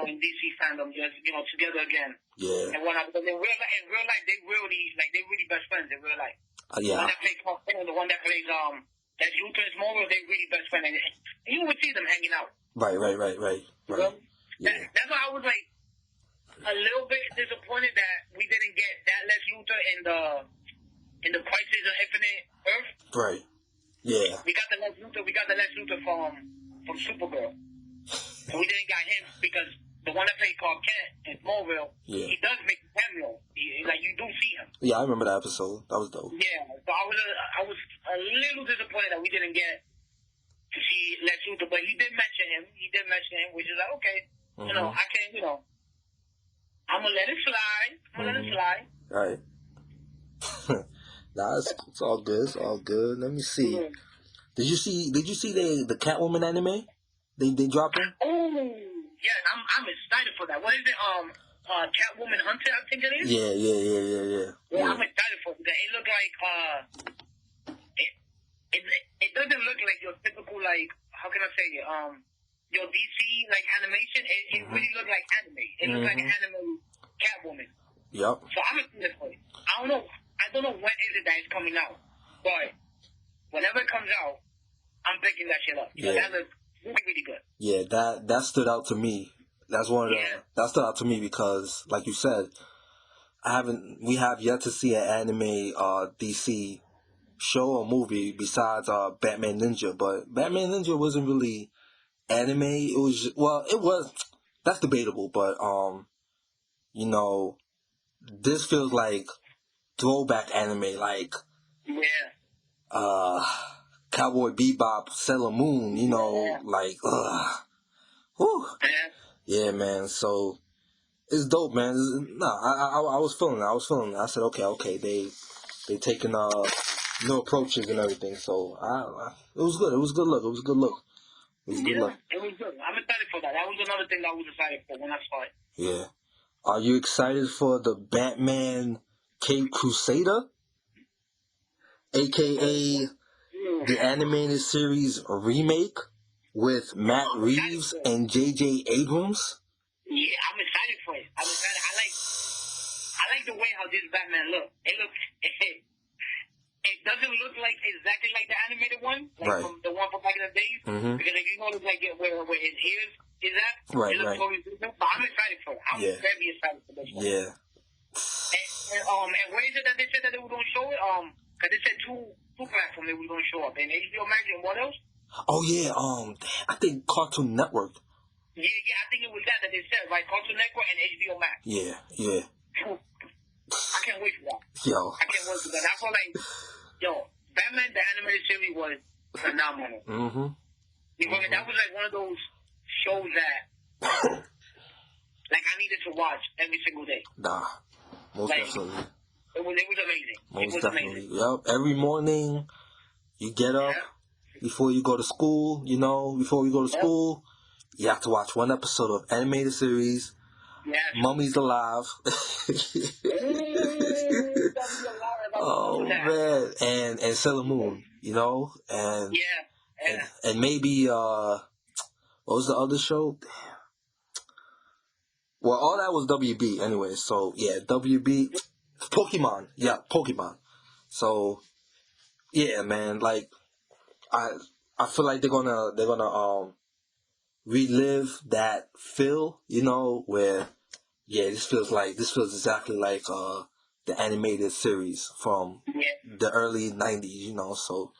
in DC Fandom, just together again. Yeah. And what happened in real life, they really best friends in real life. Yeah. The one that plays the one that plays that Luthor and Smallville, they really best friends, and you would see them hanging out. Right. Yeah. That's why I was like a little bit disappointed that we didn't get that Lex Luthor in the Crisis of Infinite Earth. Right. Yeah. We got the Lex Luthor from Supergirl. And we didn't get him because the one that played Clark Kent in Smallville, he does make a cameo. You do see him. Yeah, I remember that episode. That was dope. Yeah, so I was a little disappointed that we didn't get to see Lex Luthor, but he did mention him. Which is like, okay, Mm-hmm. I can't, I'm gonna let it slide. All right. Nah, it's all good. It's all good. Let me see. Mm-hmm. Did you see the Catwoman anime? They dropped it? Oh, yeah, I'm excited for that. What is it? Catwoman Hunter, I think it is. Yeah. Yeah, I'm excited for it. It looked like it doesn't look like your typical, like, how can I say it? Your DC like animation. It really looked like anime. It looked like an anime Catwoman. Yep. So I'm excited for it. I don't know when is it that it's coming out, but whenever it comes out, I'm picking that shit up. Yeah. That looks really, really good. Yeah, that stood out to me. That's one of that stood out to me because, like you said, we have yet to see an anime DC show or movie besides Batman Ninja. But Batman Ninja wasn't really anime. It was that's debatable, but this feels like throwback anime, like Cowboy Bebop, Sailor Moon, like whew. Yeah, man. So it's dope, man. I was feeling it. I said, okay, they taking new approaches and everything. So it was good. It was a good look. It was good. It was good. I'm excited for that. That was another thing that I was excited for when I saw it. Yeah. Are you excited for the Batman Caped Crusader, aka the animated series remake with Matt Reeves and J.J. Abrams? Yeah, I'm excited for it. I'm excited. I like the way how this Batman looks. It doesn't look like exactly like the animated one, like from the one from back in the days. Mm-hmm. Because if you notice, like where his ears is at, it looks totally different. But I'm excited for it. I'm very excited for this one. Yeah. And where is it that they said that they were going to show it? Because they said two platforms they were going to show up. And HBO Max and what else? Oh yeah. I think Cartoon Network. Yeah. I think it was that they said, right? Cartoon Network and HBO Max. Yeah. I can't wait for that. I can't wait for that. I feel like, Batman the animated series was phenomenal. Mm-hmm. Because that was like one of those shows that like I needed to watch every single day. Most definitely. It was amazing. Most definitely. Yep. Every morning you get up before you go to school, before we go to school, you have to watch one episode of animated series. Mummy's Alive. Oh man, and Sailor Moon, and maybe what was the other show? Well, all that was WB anyway. So yeah, WB, Pokemon, Pokemon. So yeah, man, like I feel like they're gonna relive that feel, where this feels exactly like the animated series from the early 90s, so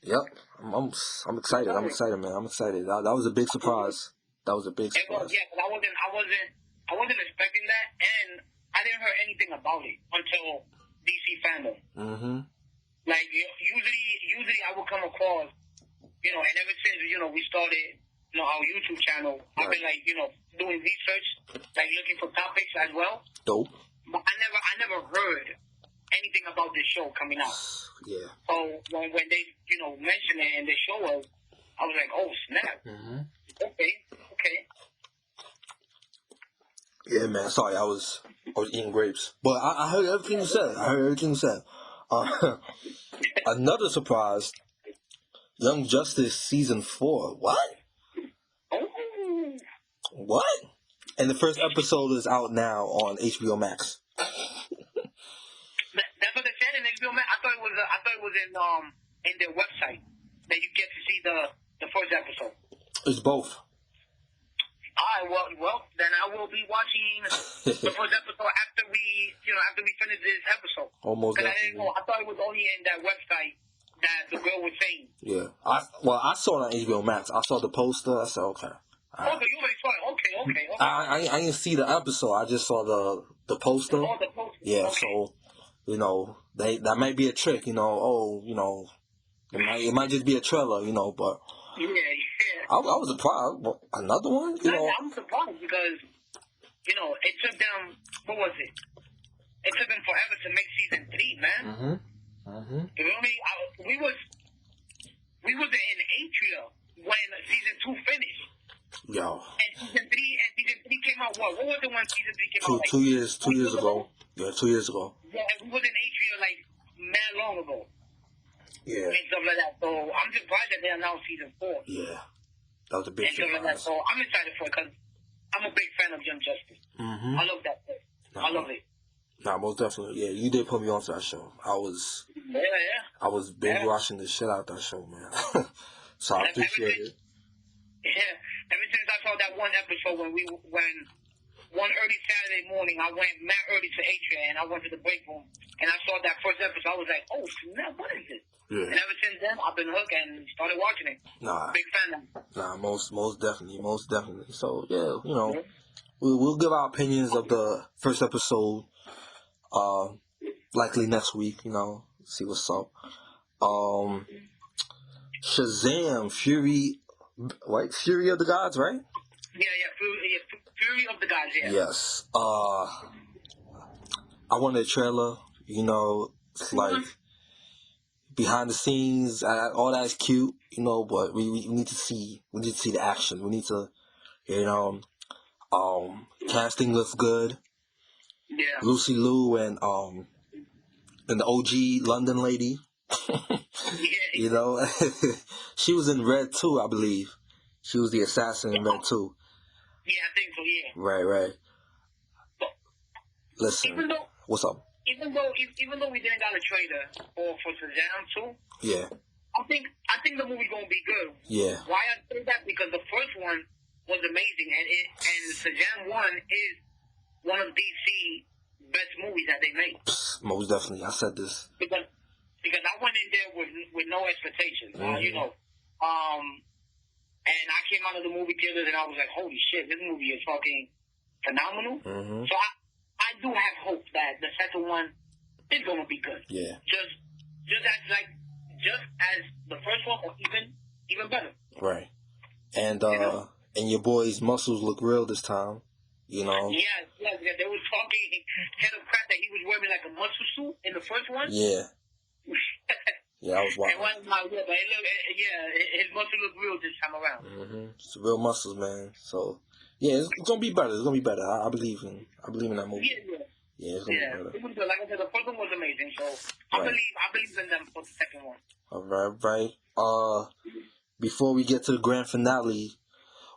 yep, I'm excited. I'm excited, man. I'm excited. That was a big surprise. That was a big surprise. Yeah, because I wasn't expecting that, and I didn't hear anything about it until DC Fandom. Mm-hmm. Like usually I would come across, and ever since we started our YouTube channel, I've been like doing research, like looking for topics as well. Dope. But I never heard anything about about this show coming out. Yeah. So when they, mentioned it and they show us, I was like, oh, snap. Mm-hmm. Okay. Yeah, man. Sorry, I was eating grapes, but I heard everything you said. Another surprise: Young Justice season 4. What? Oh. What? And the first episode is out now on HBO Max. That's what they said in HBO Max. I thought it was in their website that you get to see the first episode. It's both. All right, well, then I will be watching the first episode after we finish this episode. Almost. Because I didn't know. I thought it was only in that website that the girl was saying. Yeah. I saw it on HBO Max. I saw the poster. I said, okay. Right. Okay, you already saw it. Okay. I didn't see the episode. I just saw the poster. Oh, the poster. Yeah. Okay. So, that might be a trick. It might just be a trailer. But. Yeah. I was surprised. Another one? I'm surprised because, it took them, what was it? It took them forever to make season 3, man. Mm-hmm. We was in Atria when season 2 finished. Yo. And season 3 came out, what was it when season 3 came out? 2 years ago. Yeah, 2 years ago. Yeah, and we was in Atria mad long ago. Yeah. And stuff like that. So I'm surprised that they announced season 4. Yeah. That was a big surprise. So I'm excited for it because I'm a big fan of Young Justice. Mm-hmm. I love that thing. I love it. Nah, most definitely. Yeah, you did put me onto that show. I was binge watching the shit out of that show, man. So I appreciate it. Yeah. Ever since I saw that one episode when one early Saturday morning, I went mad early to Atria and I went to the break room and I saw that first episode. I was like, oh snap, what is it? Yeah. And ever since then, I've been hooked and started watching it. Nah. Big fan of it. Nah, most definitely. So yeah, we'll give our opinions of the first episode. Likely next week. See what's up. Shazam, Fury of the Gods, right? Yeah, Fury of the Gods. Yeah. Yes. I wanted a trailer. It's like. Behind the scenes, all that's cute, but we need to see the action. We need to, casting looks good. Yeah. Lucy Liu and the OG London lady. Yeah. She was in Red 2, I believe. She was the assassin in Red 2. Yeah, I think so. Yeah. Right. Listen, what's up? Even though we didn't got a trailer for Shazam 2, yeah, I think the movie's gonna be good. Yeah. Why I say that? Because the first one was amazing, and Shazam 1 is one of DC best movies that they made. Most definitely, I said this because I went in there with no expectations, and I came out of the movie theaters and I was like, holy shit, this movie is fucking phenomenal. Mm-hmm. So I do have hope that the second one is gonna be good. Yeah. Just as the first one, or even better. Right. And your boy's muscles look real this time. Yes. They was talking head of crap that he was wearing like a muscle suit in the first one. Yeah. Yeah, I was watching. His muscle look real this time around. Mm-hmm. It's real muscles, man. So yeah, it's gonna be better. It's gonna be better. I believe in that movie. Yeah, it's gonna be better. It was good. Like I said, the first one was amazing. So I believe in them for the second one. All right. Before we get to the grand finale,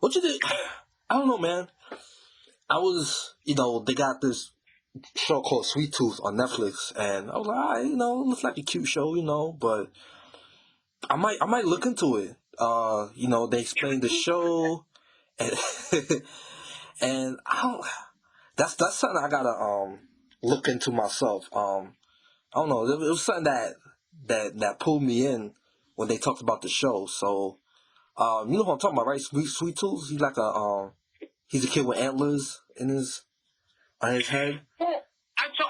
what you think? I don't know, man. I was, they got this show called Sweet Tooth on Netflix, and I was like, all right, it looks like a cute show, but I might look into it. They explained the show, and and that's something I gotta look into myself. I don't know. It was something that pulled me in when they talked about the show. So, you know what I'm talking about, right? Sweet Tooth. He's like he's a kid with antlers on his head. Oh, I saw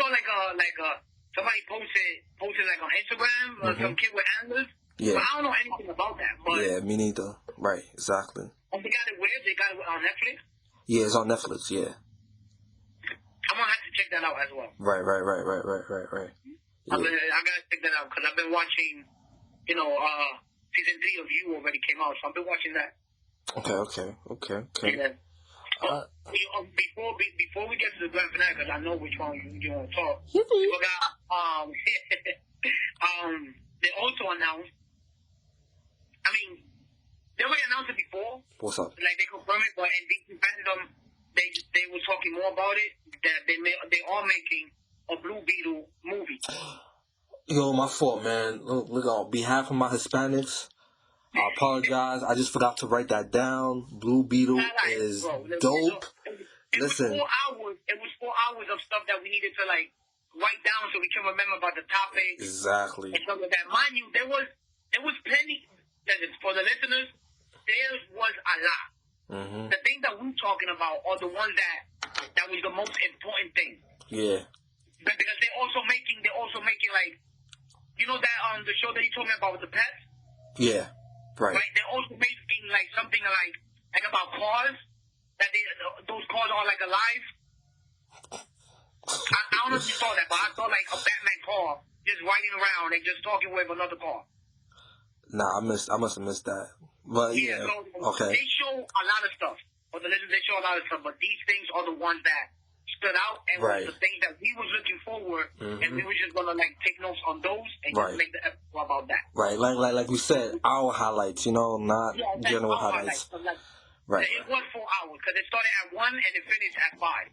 like somebody posted like on Instagram some kid with antlers. Yeah. But I don't know anything about that. But Yeah, me neither. Right, exactly. And they got it where? They got it on Netflix? Yeah, it's on Netflix. Yeah. I'm gonna have to check that that out as well. Right. I gotta check that out because I've been watching, season 3 of You already came out, so I've been watching that. Okay. Yeah. Before we get to the grand finale, because I know which one you want to talk. We got they also announced. I mean, they already announced it before. What's up? Like they confirmed it, but in Fan.Dome, they were talking more about it. That they are making a Blue Beetle movie. Yo, my fault, man. Look, on behalf of my Hispanics, I apologize. I just forgot to write that down. Blue Beetle is dope. Listen. It was 4 hours of stuff that we needed to write down so we can remember about the topics. Exactly. And stuff like that. Mind you, there was plenty. For the listeners, there was a lot. Mm-hmm. The things that we're talking about are the ones that was the most important thing. Yeah. But because they're also making that the show that you told me about with the pets. Yeah. Right. They're also making something about cars that those cars are alive. I don't know if you saw that, but I saw a Batman car just riding around and just talking with another car. Nah, I must have missed that. But yeah, so, okay. They show a lot of stuff. For the listeners, they show a lot of stuff, but these things are the ones that stood out and was the things that we was looking forward, and we were just gonna take notes on those and just make the episode about that. Right, like we said, our highlights, not general highlights. Right. It was 4 hours because it started at 1 and it finished at 5.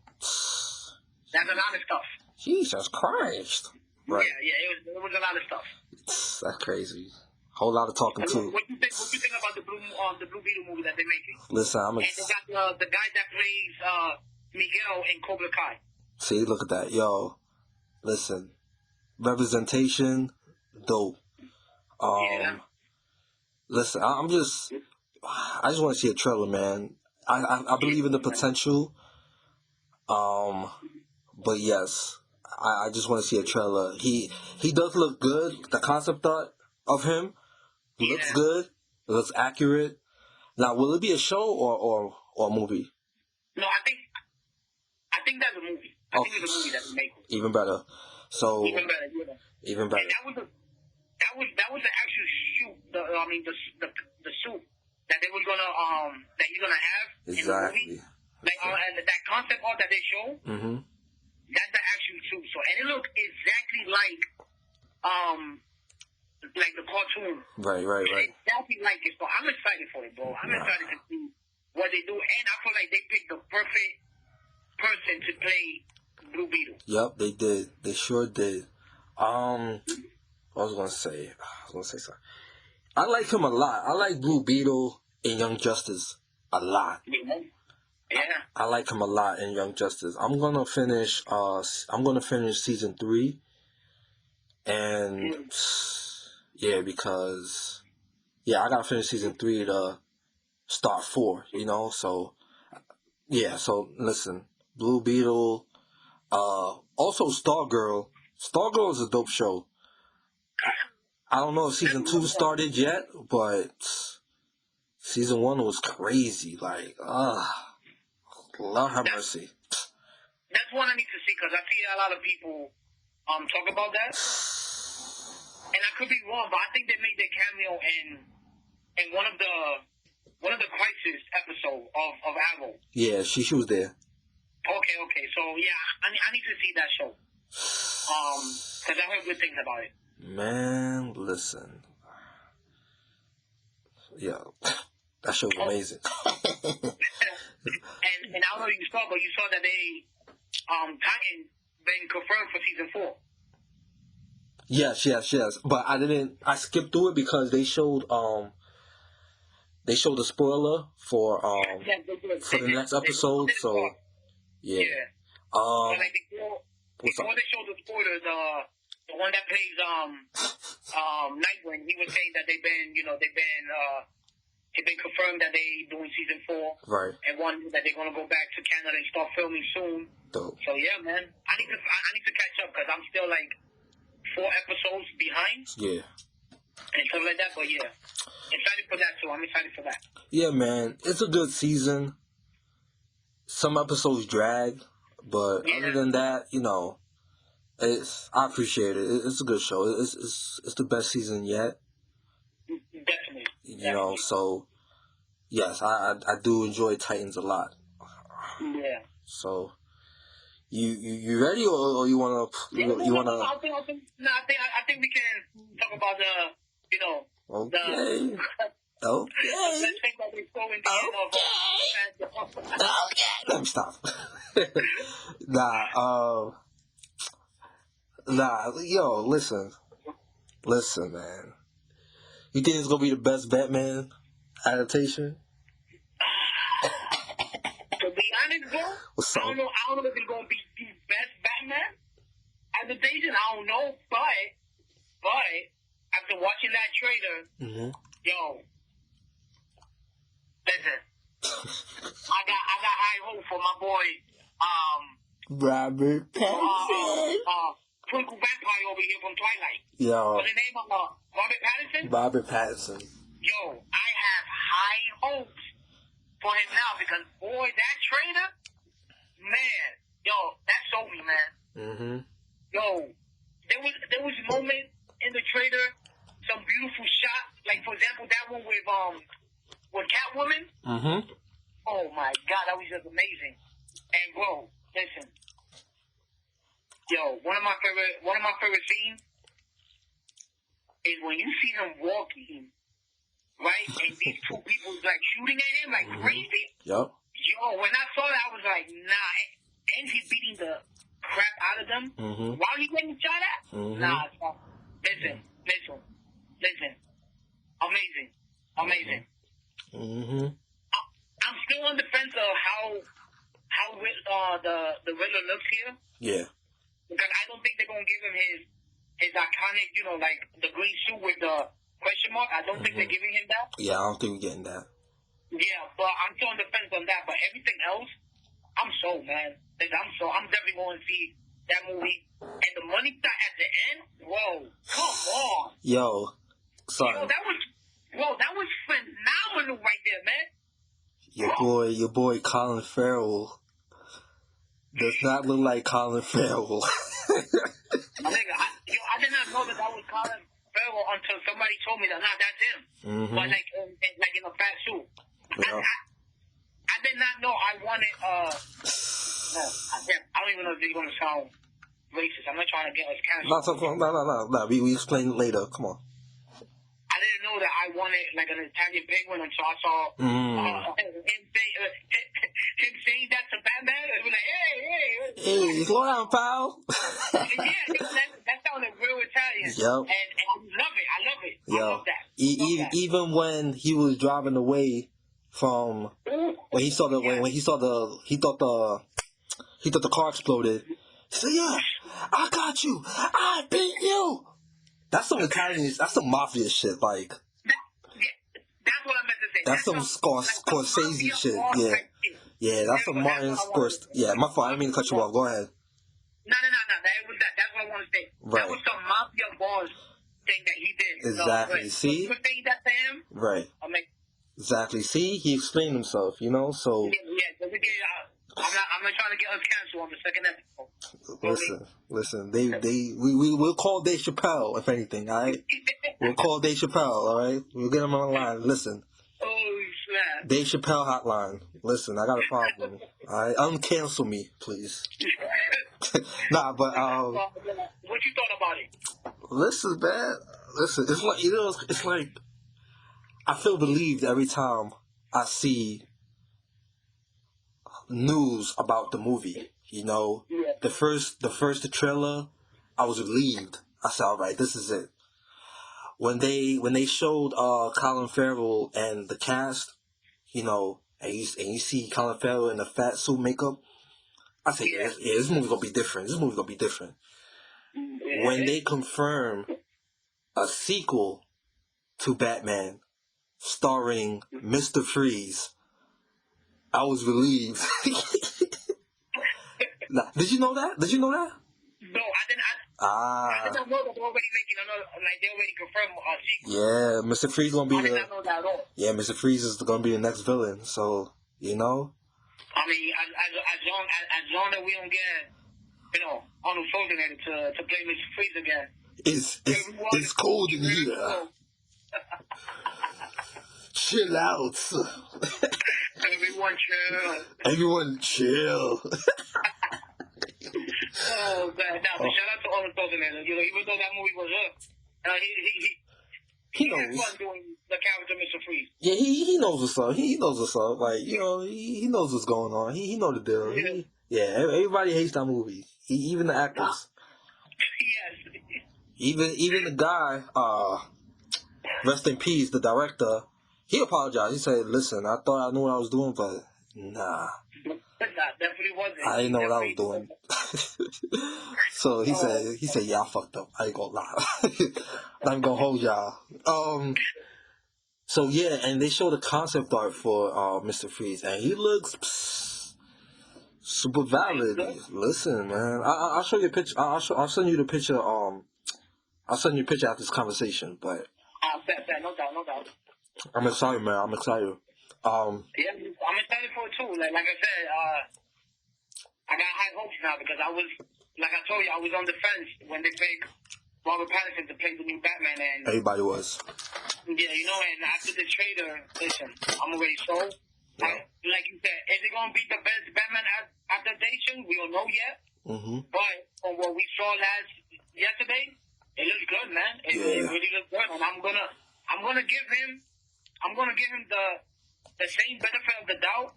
That's a lot of stuff. Jesus Christ. Right. Yeah, it was a lot of stuff. That's crazy. Whole lot of talking too. What you think about the Blue Beetle movie that they're making? Listen, and they got the guy that plays Miguel in Cobra Kai. See, look at that, yo. Listen, representation, dope. Listen, I just want to see a trailer, man. I believe in the potential. But yes, I just want to see a trailer. He does look good. The concept art of him looks good. It looks accurate. Now, will it be a show or a movie? No, I think that's a movie. I think it's a movie that's making. Even better. So even better. Even better. And that was the actual shoot. The suit that they was gonna that he's gonna have in the movie. And that concept art that they show. Mm-hmm. That's the actual suit. So and it looks exactly like the cartoon. Right. Exactly like it. So I'm excited for it, bro. I'm excited to see what they do, and I feel like they picked the perfect person to play Blue Beetle. Yep, they did. They sure did. I was gonna say something. I like him a lot. I like Blue Beetle in Young Justice a lot. Yeah. I like him a lot in Young Justice. I'm gonna finish season 3, and because I gotta finish season 3 to start 4. So So listen, Blue Beetle, also Stargirl. Stargirl is a dope show. I don't know if season 2 started yet, but season 1 was crazy. Lord have mercy. That's one I need to see because I see a lot of people talk about that, and I could be wrong, but I think they made their cameo in one of the Crisis episode of Arrow. Yeah, she was there. Okay. So I need to see that show. Because I heard good things about it. Man, listen. Yeah, that show's amazing. And I don't know if you saw, but you saw that they Titan been confirmed for season 4. Yes. But I skipped through it because they showed a spoiler for the next episode. So yeah. Before they showed the spoiler, the one that plays Nightwing, he was saying that they've been confirmed that they doing season 4. Right. And one that they're gonna go back to Canada and start filming soon. Dope. So yeah, man, I need to catch up because I'm still 4 episodes behind. Yeah. And stuff like that, but yeah, excited for that too. I'm excited for that. Yeah, man, it's a good season. Some episodes drag But other than that, you know, I appreciate it. It's a good show. It's the best season yet. Definitely. You know, so yes, I do enjoy Titans a lot. Yeah. So you ready or you wanna you wanna? I think we can talk about the Okay. Okay. Let's think about this going the end of Okay. Let me stop. Nah, yo, listen, man. You think it's gonna be the best Batman adaptation? To be honest, bro, What's up? I don't know if it's gonna be the best Batman adaptation. I don't know, but after watching that trailer, yo, listen, I got high hope for my boy, Robert Pattinson. Twinkle Vampire over here from Twilight. Yo. What's the name of Robert Pattinson? Robert Pattinson. Yo, I have high hopes for him now because boy, that trailer, man, yo, that sold me, man. Yo, there was a moment in the trailer, some beautiful shot, like for example that one with Catwoman. Oh my God, that was just amazing. And bro, listen, yo, one of my favorite scenes is when you see him walking, right, and these two people like shooting at him like crazy. Yep. Yo, when I saw that, I was like, nah, and he's beating the crap out of them while he's getting shot at. Nah, listen, amazing. I'm still on the fence of how the Riddler looks here. Yeah. Because I don't think they're gonna give him his iconic, like the green suit with the question mark. I don't think they're giving him that. Yeah, I don't think we're getting that. Yeah, but I'm still on the fence on that. But everything else, I'm sold, man. I'm definitely going to see that movie. And the money shot at the end, whoa, come on. Yo, son. Yo, that was phenomenal right there, man. Your boy Colin Farrell does not look like Colin Farrell. I did not know that was Colin Farrell until somebody told me that. Nah, that's him. But like in a fat suit. Yeah. I did not know. I wanted. No, I don't even know if they're gonna sound racist. I'm not trying to get us canceled. No. We explain it later. Come on. I didn't know that I wanted like an Italian penguin until I saw him saying that to Batman. It was like, hey, slow down, pal. Yeah, that sounded real Italian. Yep. And I love it. Yo. I love that. Even when he was driving away from when he thought the car exploded. He said, "Yeah, I got you. I beat you." That's some Italian. That's some mafia shit. Like. That's what I meant to say. That's some Scorsese shit. Yeah. Yeah, that's some Martin Scorsese. Yeah, my fault. I didn't mean to cut you off. Go ahead. No. That's what I want to say. Right. That was some mafia boss thing that he did. Exactly. So, See? you saying that to him? Right. I mean, exactly. See, he explained himself. So. Yeah. I'm not trying to get us canceled on the second episode. Listen. We'll call Dave Chappelle if anything. All right. We'll call Dave Chappelle. All right. We'll get him on the line. Listen. Oh snap. Dave Chappelle hotline. Listen, I got a problem. All right. Uncancel me, please. Nah, but what you thought about it? Listen, man. Listen, it's like it's like I feel relieved every time I see news about the movie. The first trailer, I was relieved. I said, all right, this is it. When they showed Colin Farrell and the cast, and you see Colin Farrell in the fat suit makeup, I said, yeah, this movie's gonna be different. When they confirm a sequel to Batman starring Mr. Freeze, I was relieved. Did you know that? No, I didn't. I did not know that they're already making another. Like they already confirmed a sequel. Yeah, Mr. Freeze gonna be I did not know that at all. Yeah, Mr. Freeze is gonna be the next villain. So I mean, as long as we don't get, Arnold Schwarzenegger to play Mr. Freeze again. It's cold in here. Chill out. Everyone chill. Everyone chill. Oh, man. Now, but shout out to Arnold Schwarzenegger. Even though that movie was he had fun doing the character Mr. Freeze. Yeah, he knows what's up. He knows what's up. Like, he knows what's going on. He know the deal. Everybody hates that movie. Even the actors. Yes. Even the guy, rest in peace, the director, he apologized. He said, "Listen, I thought I knew what I was doing, but nah. Definitely wasn't. I didn't know what I was doing." So he said, "Yeah, I fucked up. I ain't gonna lie. I'm not gonna hold y'all." So yeah, and they showed a concept art for Mr. Freeze, and he looks super valid. Listen, man, I'll show you a picture. I'll send you the picture. I'll send you a picture after this conversation. But no doubt. I'm excited, man. I'm excited. Yeah, I'm excited for it too. Like I said, I got high hopes now because I told you, I was on the fence when they picked Robert Pattinson to play the new Batman, and everybody was. Yeah, and after the trailer, listen, I'm already sold. Yeah. Like you said, is it gonna be the best Batman adaptation? We don't know yet. Mm-hmm. But from what we saw yesterday, it looks good, man. It really looks good, and I'm gonna give him the same benefit of the doubt,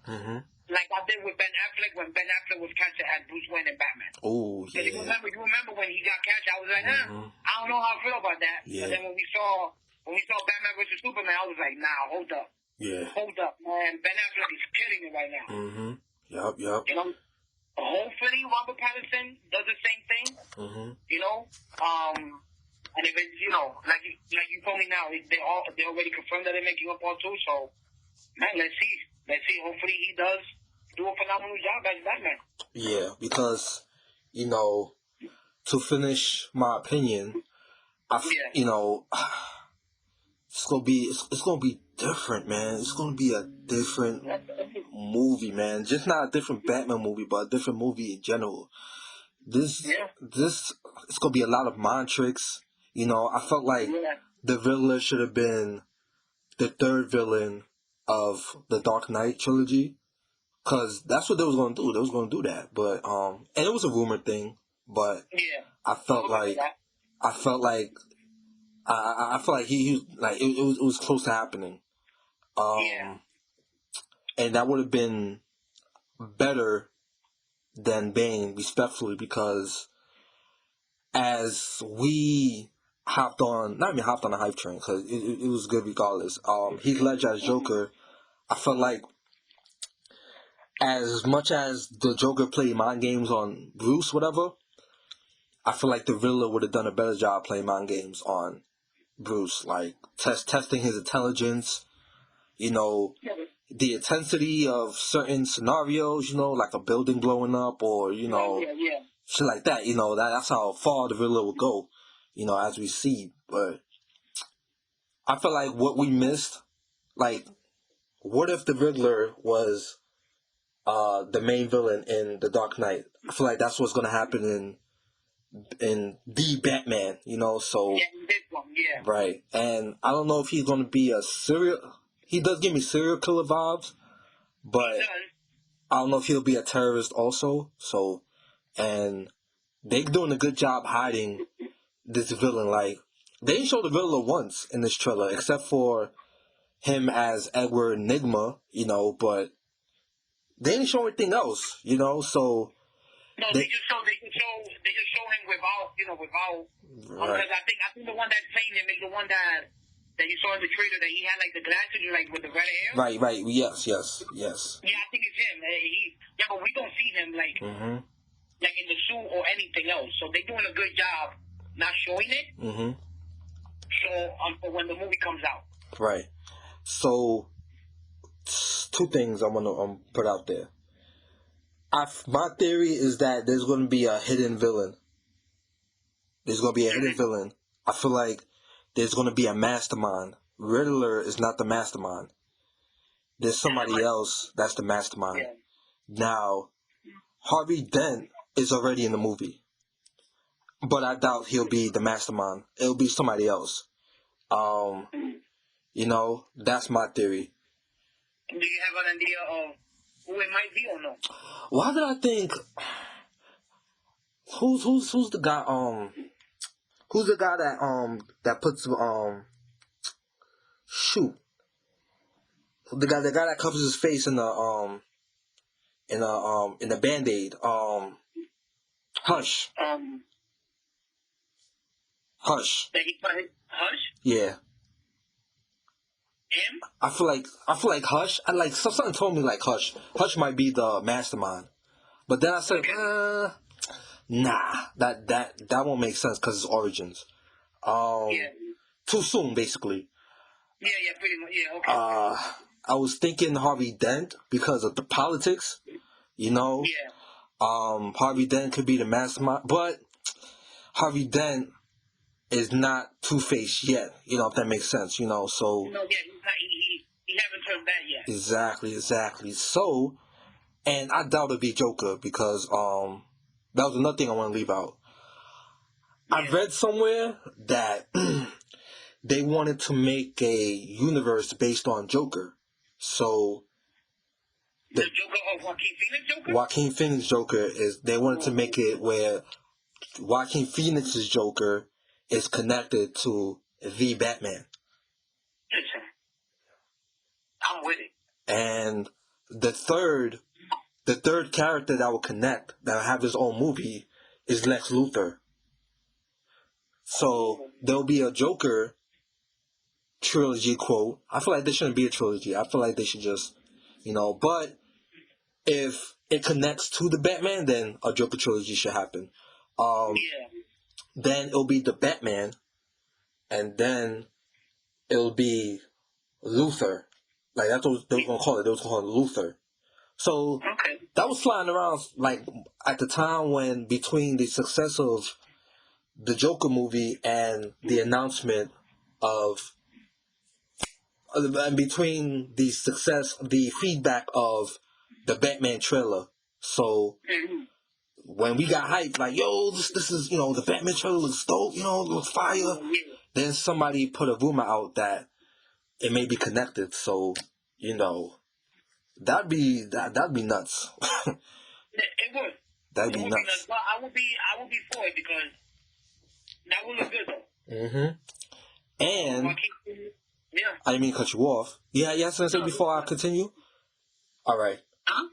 like I did with Ben Affleck when Ben Affleck was casted as Bruce Wayne and Batman. Oh yeah. You remember when he got cast? I was like, I don't know how I feel about that. Yeah. But then when we saw Batman vs Superman, I was like, nah, hold up. Yeah. Hold up, man. Ben Affleck is killing it right now. Mm-hmm. Yup. Hopefully Robert Pattinson does the same thing. Mm-hmm. And if it's, like you told me now, they already confirmed that they're making a part 2, so, man, let's see. Hopefully he does do a phenomenal job as Batman. Yeah, because, to finish my opinion, it's gonna be different, man. It's gonna be a different movie, man. Just not a different Batman movie, but a different movie in general. This it's gonna be a lot of mind tricks. I felt like the villain should have been the third villain of the Dark Knight trilogy, because that's what they was gonna do. They was gonna do that, but and it was a rumor thing, but I felt like he like it was close to happening. And that would have been better than Bane, respectfully, because as we not even hopped on the hype train, because it was good regardless. Heath Ledger as Joker, I felt like as much as the Joker played mind games on Bruce, whatever, I feel like the Riddler would have done a better job playing mind games on Bruce, like testing his intelligence, the intensity of certain scenarios, like a building blowing up or, shit like that, that's how far the Riddler would go, as we see. But I feel like what we missed, like, what if the Riddler was the main villain in The Dark Knight? I feel like that's what's going to happen in the Batman, so... Yeah. Right. And I don't know if he's going to be he does give me serial killer vibes, but I don't know if he'll be a terrorist also. So, and they're doing a good job hiding this villain. Like, they didn't show the villain once in this trailer, except for him as Edward Nygma, but they didn't show anything else, so... No, they just show him without. Right. Because I think the one that's playing him is the one that you saw in the trailer, that he had like the glasses, like with the red hair. Right. Yes. Yeah, I think it's him. But we don't see him like in the suit or anything else. So they're doing a good job not showing it. Mm-hmm. So when the movie comes out. Right. So 2 things I'm gonna put out there. My theory is that there's going to be a hidden villain. I feel like there's going to be a mastermind. Riddler is not the mastermind. There's somebody else that's the mastermind. Now, Harvey Dent is already in the movie, but I doubt he'll be the mastermind. It'll be somebody else. You know, that's my theory. Do you have an idea of who it might be or no? Why did I think? Who's the guy? Who's the guy that puts shoot, the guy that covers his face in the Band-Aid. Hush. Hush. That he put Hush? Yeah. Him? I feel like Hush. Something told me like Hush. Hush might be the mastermind, but then I said, nah, that won't make sense because it's origins. Too soon, basically. Yeah, pretty much. Yeah, okay. I was thinking Harvey Dent because of the politics, you know. Yeah. Harvey Dent could be the mastermind, but Harvey Dent is not Two-Face yet, you know, if that makes sense, you know. So no, yeah, he's not. He hasn't turned that yet. Exactly. So, and I doubt it'll be Joker because that was another thing I want to leave out. Yeah. I read somewhere that they wanted to make a universe based on Joker. So the Joker of Joaquin Phoenix Joker? Joaquin Phoenix Joker they wanted to make it where Joaquin Phoenix's Joker is connected to the Batman. I'm with it. And the third character that will connect, that will have his own movie, is Lex Luthor. So there'll be a Joker trilogy, quote. I feel like there shouldn't be a trilogy. I feel like they should just, you know, but if it connects to the Batman, then a Joker trilogy should happen. Then it'll be the Batman, and then it'll be Luthor. Like, that's what they were going to call it. They was going to call it Luthor. So that was flying around, like, at the time when between the success of the Joker movie and the announcement of, and between the success, the feedback of the Batman trailer. So when we got hyped, like, yo, this is, you know, the Batman trailer looks dope, you know, it looks fire. Then somebody put a rumor out that it may be connected. So, you know, that'd be nuts. It would. That'd be nuts. But I would be for it because that would look good though. And yeah. I didn't mean to cut you off. Yeah, I was gonna say before I continue. All right. Huh?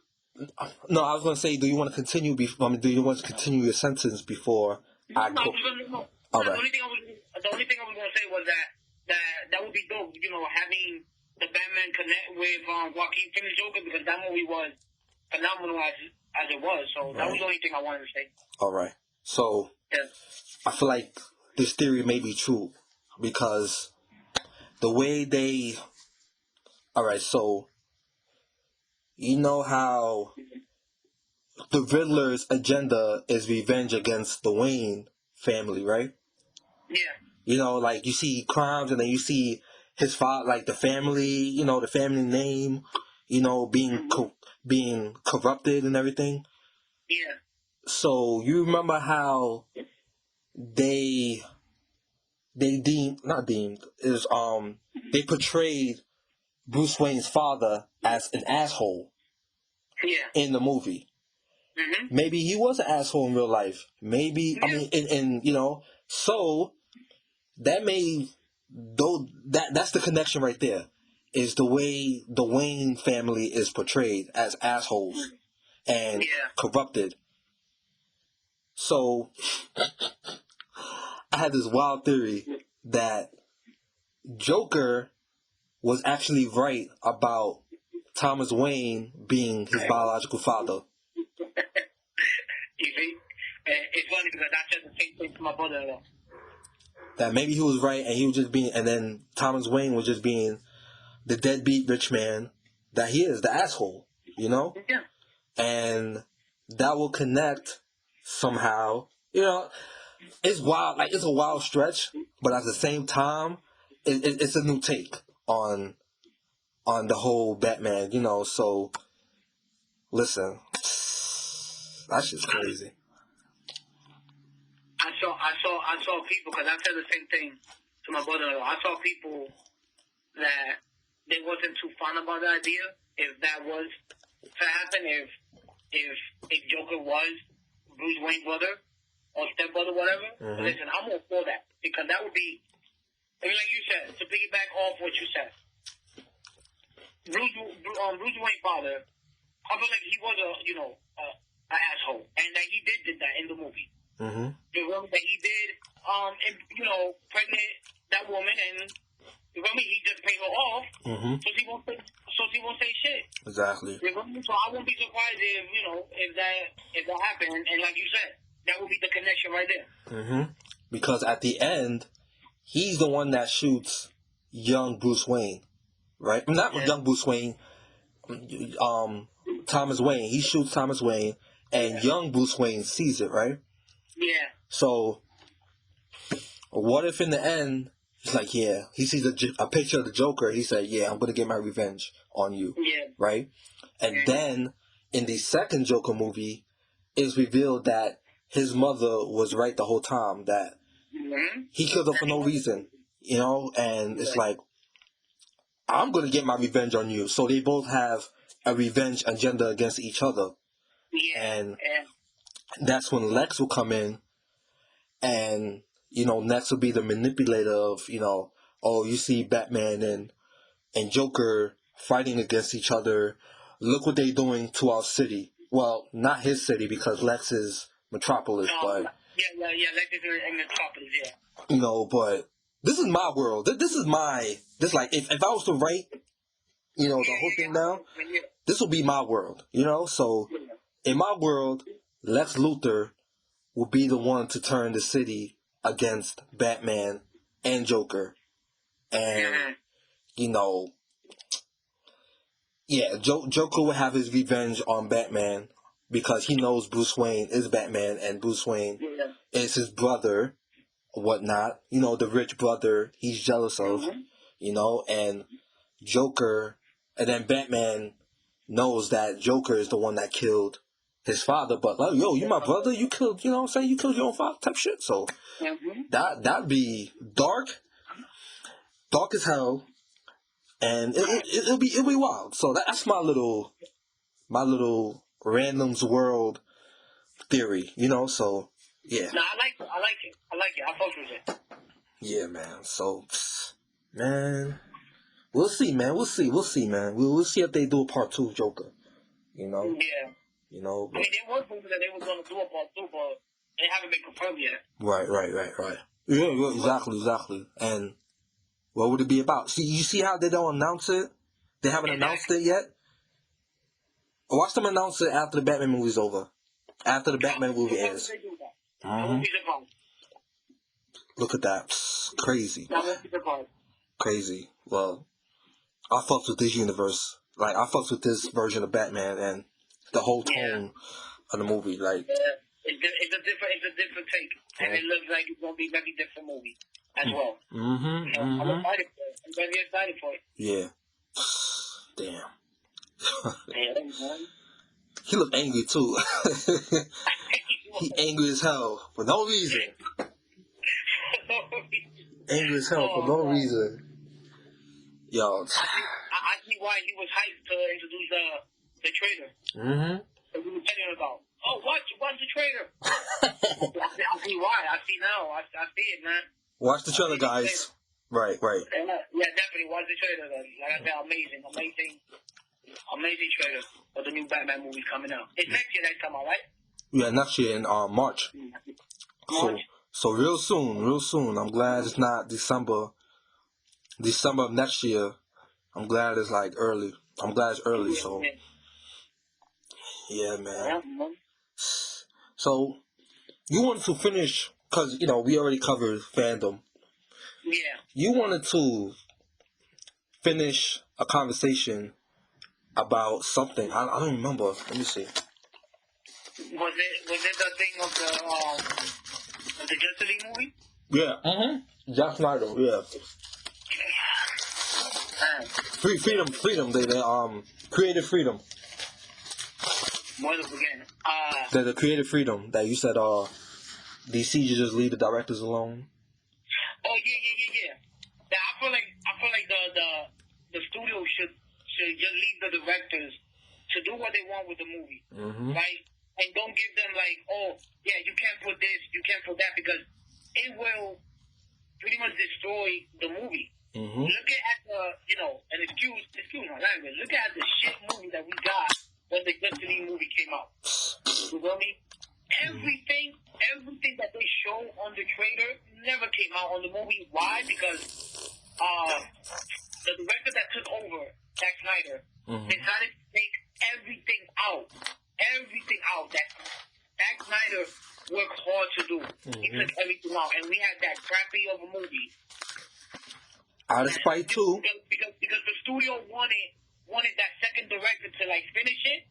No, I was gonna say, do you want to continue? Do you want to continue your sentence before I go? No. All The right. only thing I was gonna say was that would be dope. You know, having the Batman connect with Joaquin Phoenix Joker, because that movie was phenomenal as it was. So that was the only thing I wanted to say. All right. So I feel like this theory may be true because the way they. All right. So you know how the Riddler's agenda is revenge against the Wayne family, right? Yeah. You know, like, you see crimes and then you see his father, like, the family, you know, the family name, you know, being corrupted and everything. Yeah. So you remember how they portrayed Bruce Wayne's father as an asshole in the movie. Maybe he was an asshole in real life. Maybe, I mean, in you know, so that that's the connection right there, is the way the Wayne family is portrayed as assholes and corrupted. So I had this wild theory that Joker was actually right about Thomas Wayne being his biological father. You see? It's funny because I said the same thing to my brother. That maybe he was right and he was just being, and then Thomas Wayne was just being the deadbeat rich man that he is, the asshole, you know? Yeah. And that will connect somehow. You know, it's wild, like, it's a wild stretch, but at the same time, it's a new take on the whole Batman, you know, so Listen, that shit's crazy. I saw people, because I said the same thing to my brother. I saw people that they wasn't too fond about the idea if that was to happen, if Joker was Bruce Wayne's brother or stepbrother, whatever. Mm-hmm. Listen, I'm all for that, because that would be, I mean, like you said, to piggyback off what you said, Bruce Wayne's father, I feel like he was an asshole, and that he did that in the movie. Mm-hmm. You remember that he did, pregnant that woman, and you remember he just paid her off, Mm-hmm. so she won't say shit. Exactly. You remember? So I won't be surprised if that happened, and like you said, that would be the connection right there. Mm-hmm. Because at the end, he's the one that shoots young Bruce Wayne, right? Not young Bruce Wayne. Thomas Wayne. He shoots Thomas Wayne, and young Bruce Wayne sees it, right? Yeah. So, what if in the end, he's like, yeah, he sees a picture of the Joker, he said, yeah, I'm going to get my revenge on you, right? And then, in the second Joker movie, it's revealed that his mother was right the whole time, that he killed her for no reason, and it's like, I'm going to get my revenge on you. So they both have a revenge agenda against each other. And that's when Lex will come in, and Lex will be the manipulator of you see Batman and Joker fighting against each other. Look what they're doing to our city. Well, not his city, because Lex is Metropolis, but Lex is in Metropolis, but this is my world. This like if I was to write the whole thing down, this will be my world. So in my world, Lex Luthor will be the one to turn the city against Batman and Joker. And, Joker will have his revenge on Batman because he knows Bruce Wayne is Batman and Bruce Wayne is his brother, whatnot. The rich brother he's jealous of, and Joker, and then Batman knows that Joker is the one that killed his father, but like, yo, you my brother, you killed, you killed your own father type shit. So that'd be dark as hell, and it'll be wild. So that's my little randoms world theory, So yeah. No, I like it. I fuck with it. Yeah, man. So, man, we'll see, man. We'll see, man. We'll see if they do a part 2 of Joker. Yeah. But, I mean, there was rumors that they were going to do a part 2, but they haven't been confirmed yet. Right. Yeah, exactly. And what would it be about? See, you see how they don't announce it? They haven't announced it yet? Watch them announce it after the Batman movie's over. After the Batman movie ends. Look at that. Crazy. Crazy. Well, I fucks with this universe. Like, I fucks with this version of Batman and the whole tone of the movie. Like, it's a different take, and it looks like it's gonna be a very different movie as well. I'm excited for it. I'm very excited for it. Yeah. Damn. He looked angry too. He angry as hell for no reason. Angry as hell for no reason. Yo. I see why he was hyped to introduce the trailer. That we were telling about. Oh, watch the trailer. I see why. I see now. I see it, man. Watch the trailer, guys. Right. Yeah, definitely watch the trailer. Like I said, amazing trailer for the new Batman movie coming out. It's next year that come out, right? Yeah, next year in March. So real soon. I'm glad it's not December of next year. I'm glad it's like early. I'm glad it's early. So yeah, man. So you wanted to finish because we already covered Fan.Dome. Yeah. You wanted to finish a conversation about something. I don't remember. Let me see. Was it the thing of the Justice League movie? Yeah. Zack Snyder. Yeah. Freedom. They creative freedom. What again? The creative freedom that you said. DC should just leave the directors alone. Oh yeah. I feel like the studio should just leave the directors to do what they want with the movie, right? And don't give them like, oh yeah, you can't put this, you can't put that, because it will pretty much destroy the movie. Look at the, and excuse my language. Look at the shit movie that we got when the Justice League movie came out. You know what I mean? Everything that they show on the trailer never came out on the movie. Why? Because the director that took over, Zack Snyder, decided to take everything out. That Zack Snyder worked hard to do. He took everything out, and we had that crappy of a movie. Out of spite too. Because the studio wanted that second director to like finish it.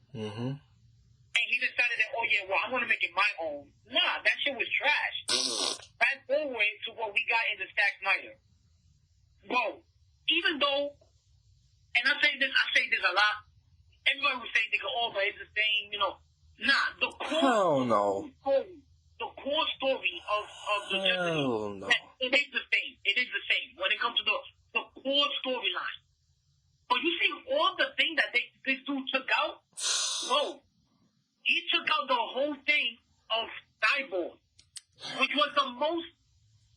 And he decided that, oh yeah, well, I'm gonna make it my own. Nah, that shit was trash. Fast forward to what we got in the Zack Snyder. Bro, even though, and I say this a lot, everybody would say, nigga, oh, but it's the same, Nah, the core story of the Justice League, it is the same. It is the same when it comes to the core storyline. But you see all the things that this dude took out, bro. He took out the whole thing of Cyborg, which was the most,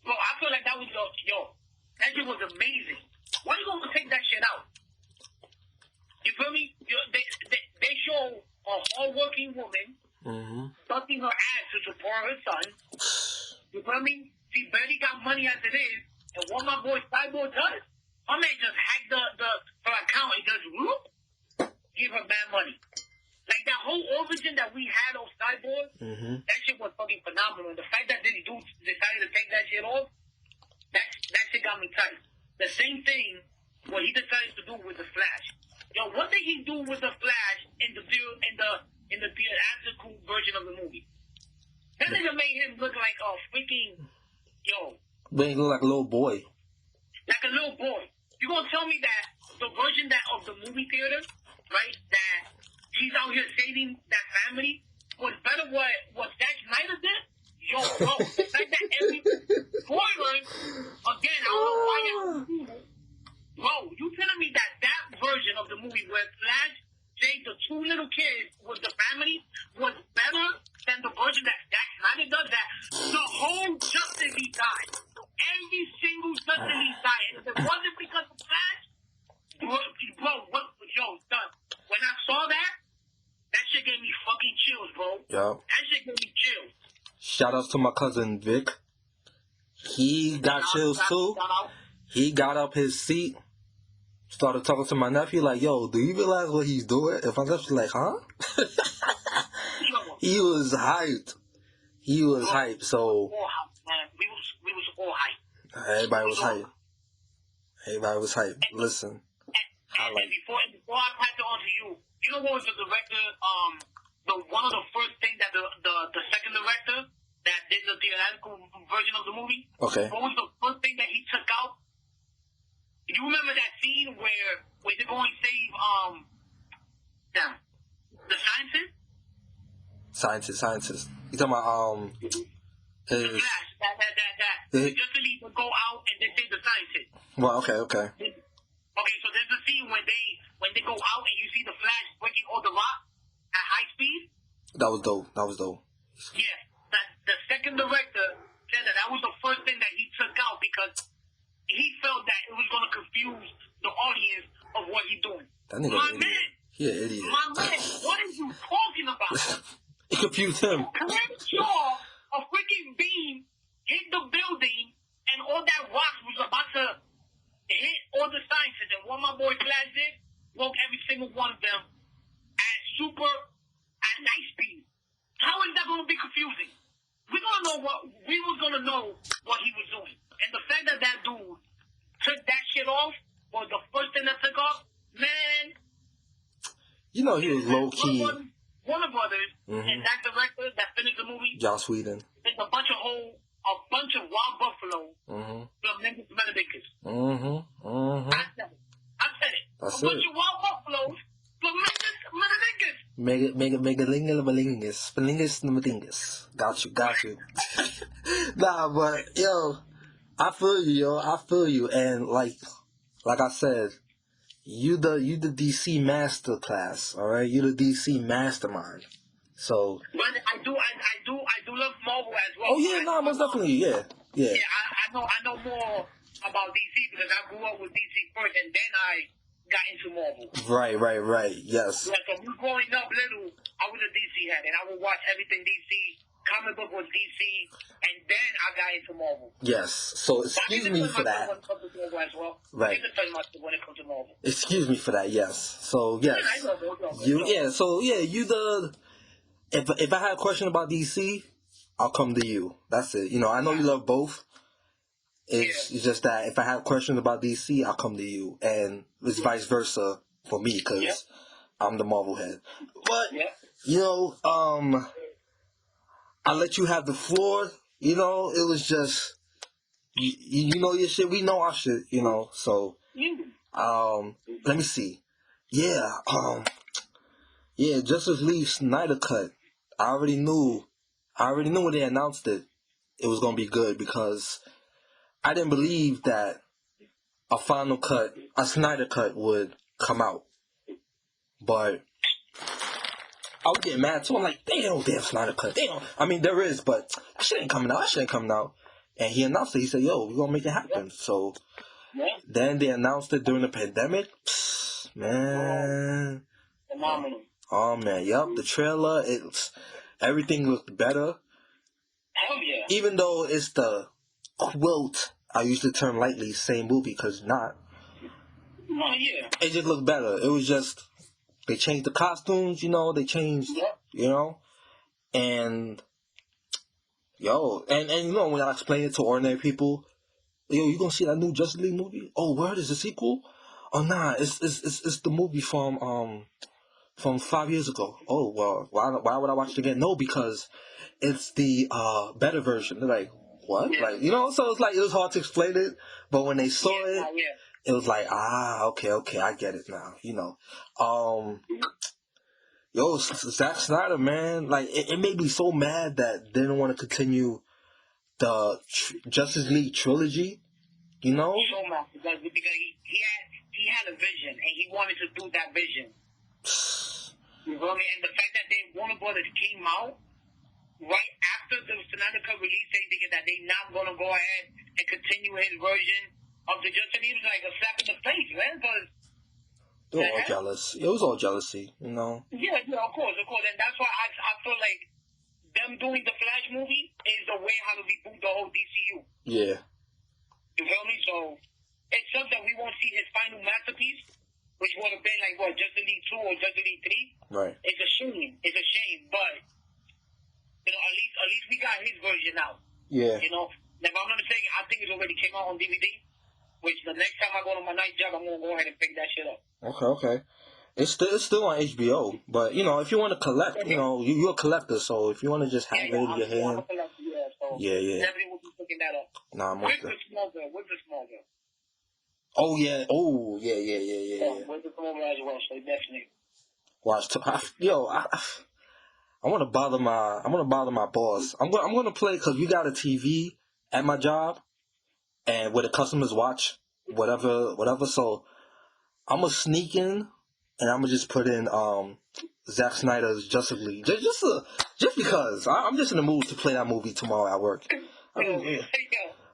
bro, I feel like that was, that shit was amazing. Why you gonna take that shit out? You feel me? They show a hard-working woman busting her ass to support her son. You feel me? She barely got money as it is, and what my boy Cyborg does, my man just hacked her account and just, give her bad money. Like that whole origin that we had of Cyborg, that shit was fucking phenomenal. The fact that this dude decided to take that shit off, that shit got me tight. The same thing what he decided to do with the Flash. Yo, what did he do with the Flash in the theatrical version of the movie? That nigga made him look like a freaking Made him look like a little boy. Like a little boy. You gonna tell me that the version of the movie theater, right? That he's out here saving that family was better what Zack Snyder did? Yo, bro. Like that every spoilers, again, I don't know why y'all. Bro, you telling me that version of the movie where Flash saved the two little kids with the family was better than the version that Zack Snyder does? That the whole Justice League died. Every single Justice League died. And if it wasn't because of Flash, son, when I saw that shit gave me fucking chills, bro. Yeah. That shit gave me chills. Shout out to my cousin Vic. He got chills too. He got up his seat, started talking to my nephew like, yo, do you realize what he's doing? And my nephew's like, huh? He was hyped. So Man, we was all hyped. everybody was hyped. Listen. And before I pass it on to you, you know what was the director, one of the first things that the second director that did the theatrical version of the movie? Okay. What was the first thing that he took out? You remember that scene where they're going to save the Scientists. You talking about the Flash, the Justice League would go out and they save the scientists. Well, okay. Okay, so there's a scene when they go out and you see the Flash breaking all the rock at high speed. That was dope. Yeah, the second director said that was the first thing that he took out because he felt that it was going to confuse the audience of what he's doing. That nigga My an idiot. man, He an idiot. my man, what are you talking about? It confused him. Chris Shaw, a freaking beam hit the building and all that rock was about to hit all the scientists, and what my boy Flash did, broke every single one of them at night speed. How is that going to be confusing? We was gonna know what he was doing, and the fact that dude took that shit off was the first thing that took off. Man, You know he was low key. Warner Brothers and that director that finished the movie, Joss Whedon. It's a bunch of wild buffalo from Benedictus. I said it. That's a bunch of wild buffaloes from Benedictus. Megalingus. Got you. Nah, but yo, I feel you, and like I said, you the DC masterclass, all right? You the DC mastermind. So. But I do love Marvel as well. Oh yeah, no, most definitely, yeah. Yeah, I know more about DC because I grew up with DC first, and then I got into Marvel. Right. Yes. Yeah, so me growing up little, I was a DC head, and I would watch everything DC. Comic book was DC, and then I got into Marvel. Yes. So excuse me for that. When it comes to Marvel as well. Right. I can tell myself when it comes to Marvel. Excuse me for that. Yes. So yes. Yeah, I know. You the. If I had a question about DC, I'll come to you. That's it. I know you love both. It's just that if I have questions about DC, I'll come to you, and it's vice versa for me because I'm the Marvel head. But I let you have the floor. It was just you know your shit. We know our shit. So let me see. Justice League Snyder Cut. I already knew when they announced it was gonna be good because I didn't believe that a final cut, a Snyder Cut, would come out. But I was getting mad too. I'm like, damn Snyder Cut. Damn. I mean, there is, but that shit ain't coming out. And he announced it. He said, yo, we're gonna make it happen. So then they announced it during the pandemic. Psst, man. Phenomenal. Oh man, yep. The trailer, everything looked better. Oh yeah. Even though it's the quote, I use the term lightly, same movie, because it's not. No, yeah. It just looked better. It was just, they changed the costumes, they changed, and, and when I explain it to ordinary people, you gonna see that new Justice League movie? Oh, word, is a sequel? Oh, nah, it's the movie from 5 years ago. Oh, well, why would I watch it again? No, because it's the better version. They're like, what? Yeah. Like, so it's like, it was hard to explain it, but when they saw it was like, okay, I get it now, Zack Snyder, man, like, it made me so mad that they didn't want to continue the Justice League trilogy, So mad, because he had a vision, and he wanted to do that vision. You feel me? And the fact that Warner Brothers came out right after the Snyder Cut release, saying that they're not gonna go ahead and continue his version of the Justice League, was like a slap in the face, man. Because they were all jealous. It was all jealousy, Yeah, of course, and that's why I feel like them doing the Flash movie is the way how to reboot the whole DCU. Yeah. You feel me? So it sucks that we won't see his final masterpiece, which would have been like Justice League 2 or Justice League 3. Right. It's a shame, but at least we got his version out. Yeah. Now, if I'm not mistaken, I think it already came out on DVD. Which the next time I go to my night job, I'm gonna go ahead and pick that shit up. Okay. It's still on HBO, but if you want to collect, you're a collector, so if you want to just have it in your hand, Definitely will be picking that up. Nah, with the small girl. Oh yeah. With the small girl as well, so definitely. Watch, I want to bother my boss. I'm gonna play because we got a TV at my job, and where the customers watch whatever. So I'm gonna sneak in, and I'm gonna just put in Zack Snyder's Justice League, just because I'm just in the mood to play that movie tomorrow at work.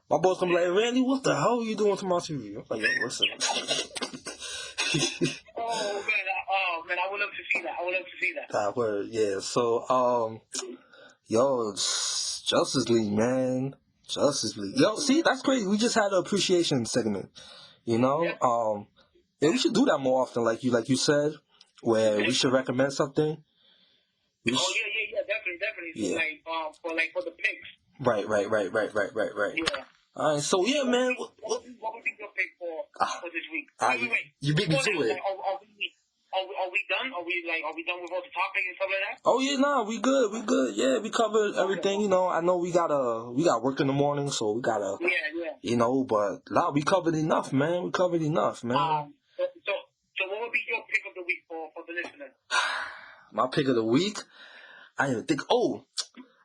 My boss gonna be like, Randy, what the hell are you doing tomorrow TV? I'm like, yo, listen. Oh man, I would love to see that. That word, yeah. So, Justice League, man. Justice League. Yo, see, that's crazy. We just had an appreciation segment. Yeah, we should do that more often, like you said, where we should recommend something. Yeah, definitely. Yeah. For the picks. Right. Yeah. All right, so yeah, man. What would be your pick for this week? Wait. You beat me to it. Are we done? Are we done with all the topics and stuff like that? Oh yeah, nah, we good. Yeah, we covered everything. I know we got work in the morning, so we gotta. Yeah. But we covered enough, man. So what would be your pick of the week for the listeners? my pick of the week. I didn't even think. Oh,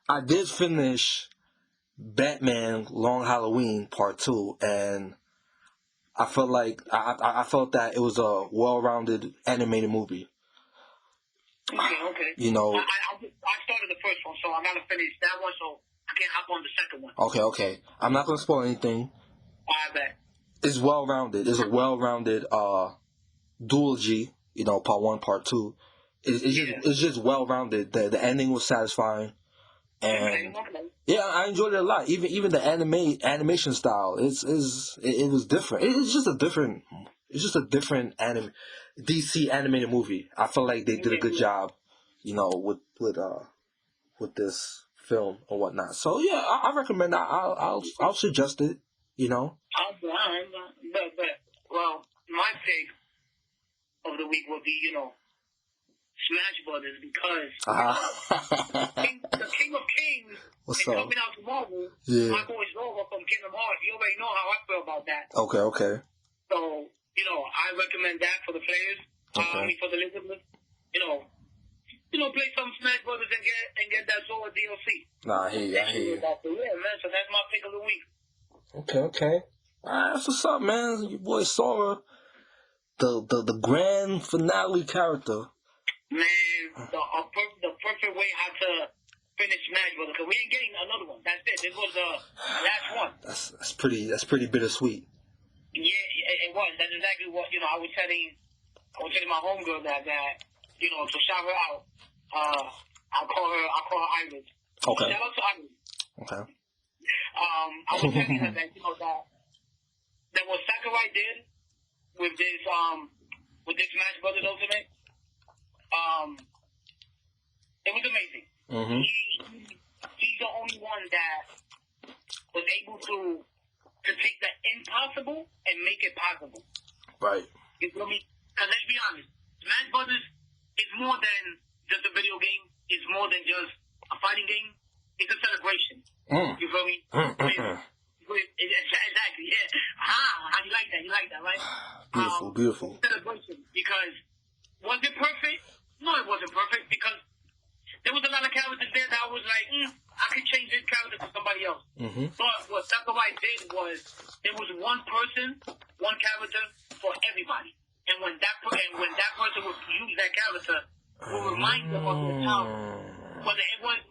I did finish Batman Long Halloween Part 2, and I felt like I felt that it was a well-rounded animated movie. Okay. You know, I started the first one, so I gotta finish that one, so I can't hop on the second one. Okay. I'm not gonna spoil anything. I bet. It's well-rounded. It's a well-rounded duology. You know, Part 1, Part 2. It's just well-rounded. The ending was satisfying, and yeah, I enjoyed it a lot. Even the animation style, it was different. It's just a different DC animated movie. I feel like they did a good job, you know, with this film or whatnot. So yeah, I recommend that. I'll suggest it. You know. But well, my pick of the week would be, you know, Smash Brothers, because the King of Kings is coming out tomorrow. Yeah. My boy Zora from Kingdom Hearts. You already know how I feel about that. Okay. So, you know, I recommend that for the players. For the listeners. You know, play some Smash Brothers and get that Zora DLC. Nah, I hear you. Yeah, man. So that's my pick of the week. Okay. Alright, that's what's up, man. Your boy Sora, the grand finale character. Man, the perfect way how to finish Smash Brothers, because we ain't getting another one. That's it. This was the last one. That's pretty bittersweet. Yeah, it was. That's exactly what, you know, I was telling my homegirl that you know, to shout her out. I'll call her Iris. Okay. Shout out to Iris. Okay. I was telling her that, you know, that what Sakurai did with this Smash Brothers Ultimate, it was amazing. Mm-hmm. He's the only one that was able to take the impossible and make it possible. Right. You feel me? Because let's be honest, Smash Brothers is more than just a video game. It's more than just a fighting game. It's a celebration. You feel me? Exactly, yeah. You like that, right? Beautiful. Celebration. Because was it perfect? No, it wasn't perfect, because there was a lot of characters there that I was like, I could change this character for somebody else. Mm-hmm. But what Sakurai did was, there was one person, one character for everybody. And when that person would use that character, will remind them of their town. Whether it was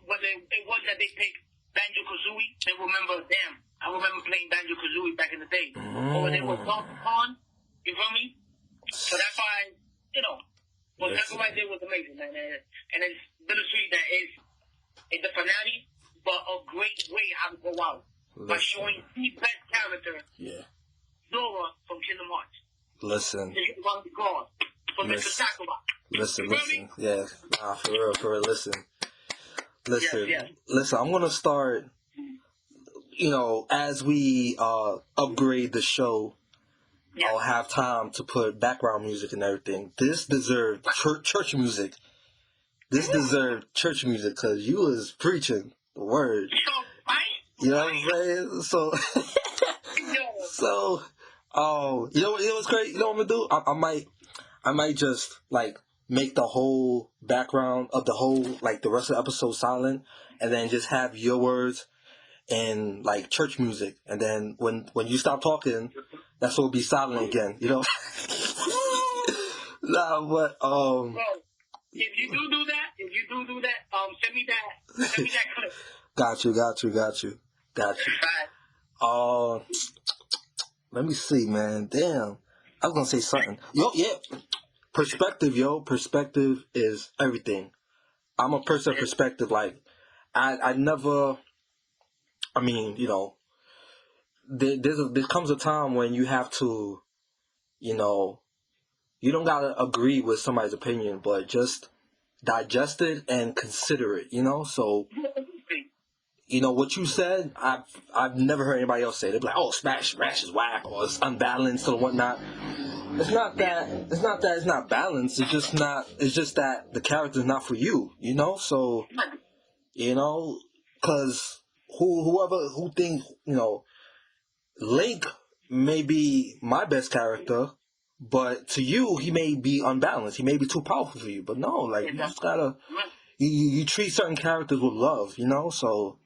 that they picked Banjo-Kazooie, they remember, damn, I remember playing Banjo-Kazooie back in the day. Or when they were Donkey Kong, you feel me? So that's why, you know, what Sakurai did was amazing, man. And it's bittersweet that it's the finale, but a great way how to go out. By showing the best character, Zora from Kingdom Hearts. Listen. Listen. Yeah, nah, for real, listen. Listen, I'm gonna start, you know, as we upgrade the show, I'll have time to put background music and everything. This deserved church music. This deserved church music, because you was preaching the word. You know what I'm saying? So, you know what's great? You know what I'm gonna do? I might just, like, make the whole background of the whole, like, the rest of the episode silent, and then just have your words and, like, church music. And then when you stop talking, that's what will be silent again, you know? Nah, but, Well, if you do that, send me that clip. Got you. Let me see, man. Damn. I was gonna say something. Perspective is everything. I'm a person of perspective. Like, I never, I mean, you know, there comes a time when you have to, you know, you don't gotta agree with somebody's opinion, but just digest it and consider it, you know? So, you know, what you said, I've never heard anybody else say it. They're like, oh, Smash is whack, or it's unbalanced or whatnot. It's not that it's not balanced. It's just that the character's not for you, you know? So, you know, because who thinks, you know, Link may be my best character, But to you, he may be unbalanced. He may be too powerful for you. But no, like, you just gotta... You treat certain characters with love, you know? So,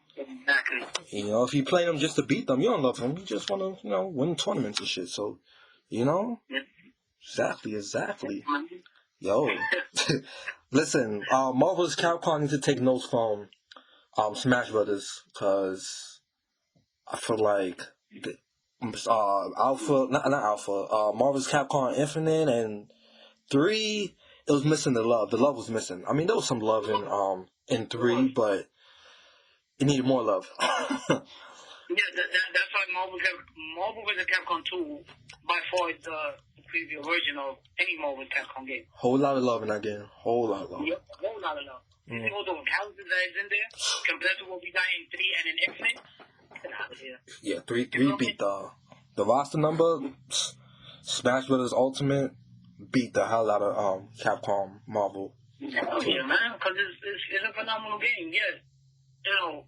you know, if you play them just to beat them, you don't love them. You just want to, you know, win tournaments and shit. So, you know? Exactly. Yo. Listen, Marvel's Capcom needs to take notes from Smash Brothers, because I feel like Marvel's Capcom Infinite and 3, it was missing the love. The love was missing. I mean, there was some love in 3, but it needed more love. That's why Marvel vs. Capcom 2 by far is the preview version of any Marvel Capcom game. Whole lot of love in that game. Whole lot of love. Yep, whole lot of love. You see all the characters that is in there compared to what we got in 3 and in X-Men? Get out of here. Yeah, 3 beat the roster number. Smash Brothers Ultimate beat the hell out of Capcom Marvel. Yeah, man, because it's a phenomenal game. Yes, you know,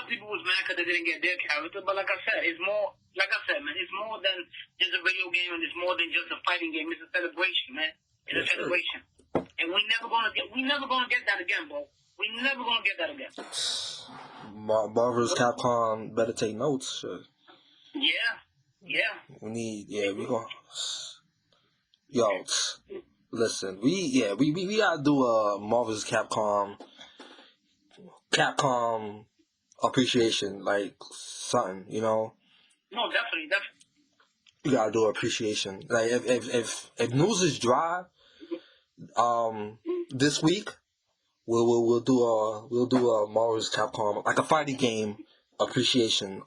people was mad because they didn't get their character, but like I said, it's more. Like I said, man, it's more than just a video game, and it's more than just a fighting game. It's a celebration, man. It's a celebration, and we never gonna get that again, bro. We never gonna get that again. Marvel's Capcom better take notes. Shit. Yeah. We gonna. Yo, listen, we gotta do a Marvel's Capcom appreciation, like something, you know. No, definitely. You gotta do appreciation. Like if news is dry, this week we'll do a Marvel's Capcom, like a fighting game appreciation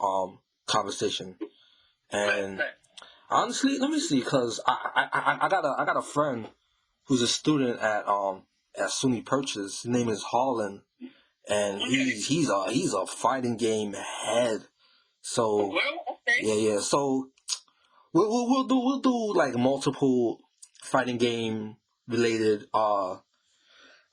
conversation. And honestly, let me see, because I got a friend who's a student at SUNY Purchase. His name is Holland, and he's a fighting game head. So yeah. So we'll do like multiple fighting game related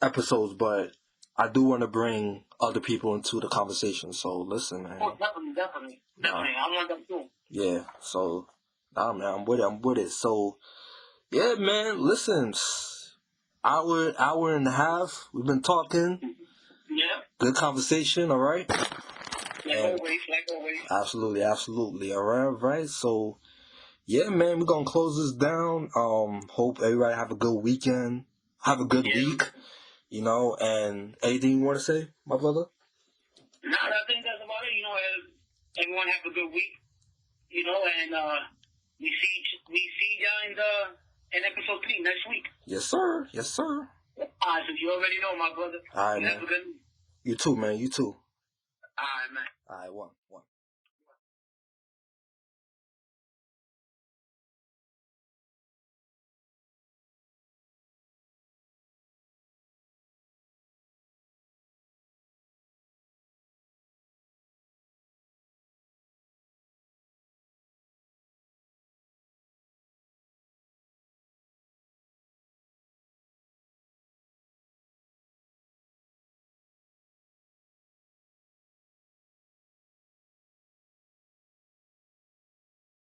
episodes, but I do want to bring other people into the conversation. So listen, man. Oh, definitely. I want them too. Yeah. So man, I'm with it. So yeah, man. Listen, hour and a half. We've been talking. Yeah. Good conversation. All right. Like always. Absolutely. All right. So, yeah, man, we're going to close this down. Hope everybody have a good weekend. Have a good week, you know, and anything you want to say, my brother? No, I think that's about it. You know, everyone have a good week, you know, and we see y'all in episode 3 next week. Yes, sir. All right, so you already know, my brother. All right, man. Have a good week. You too, man. You too. All right, man. All right, one.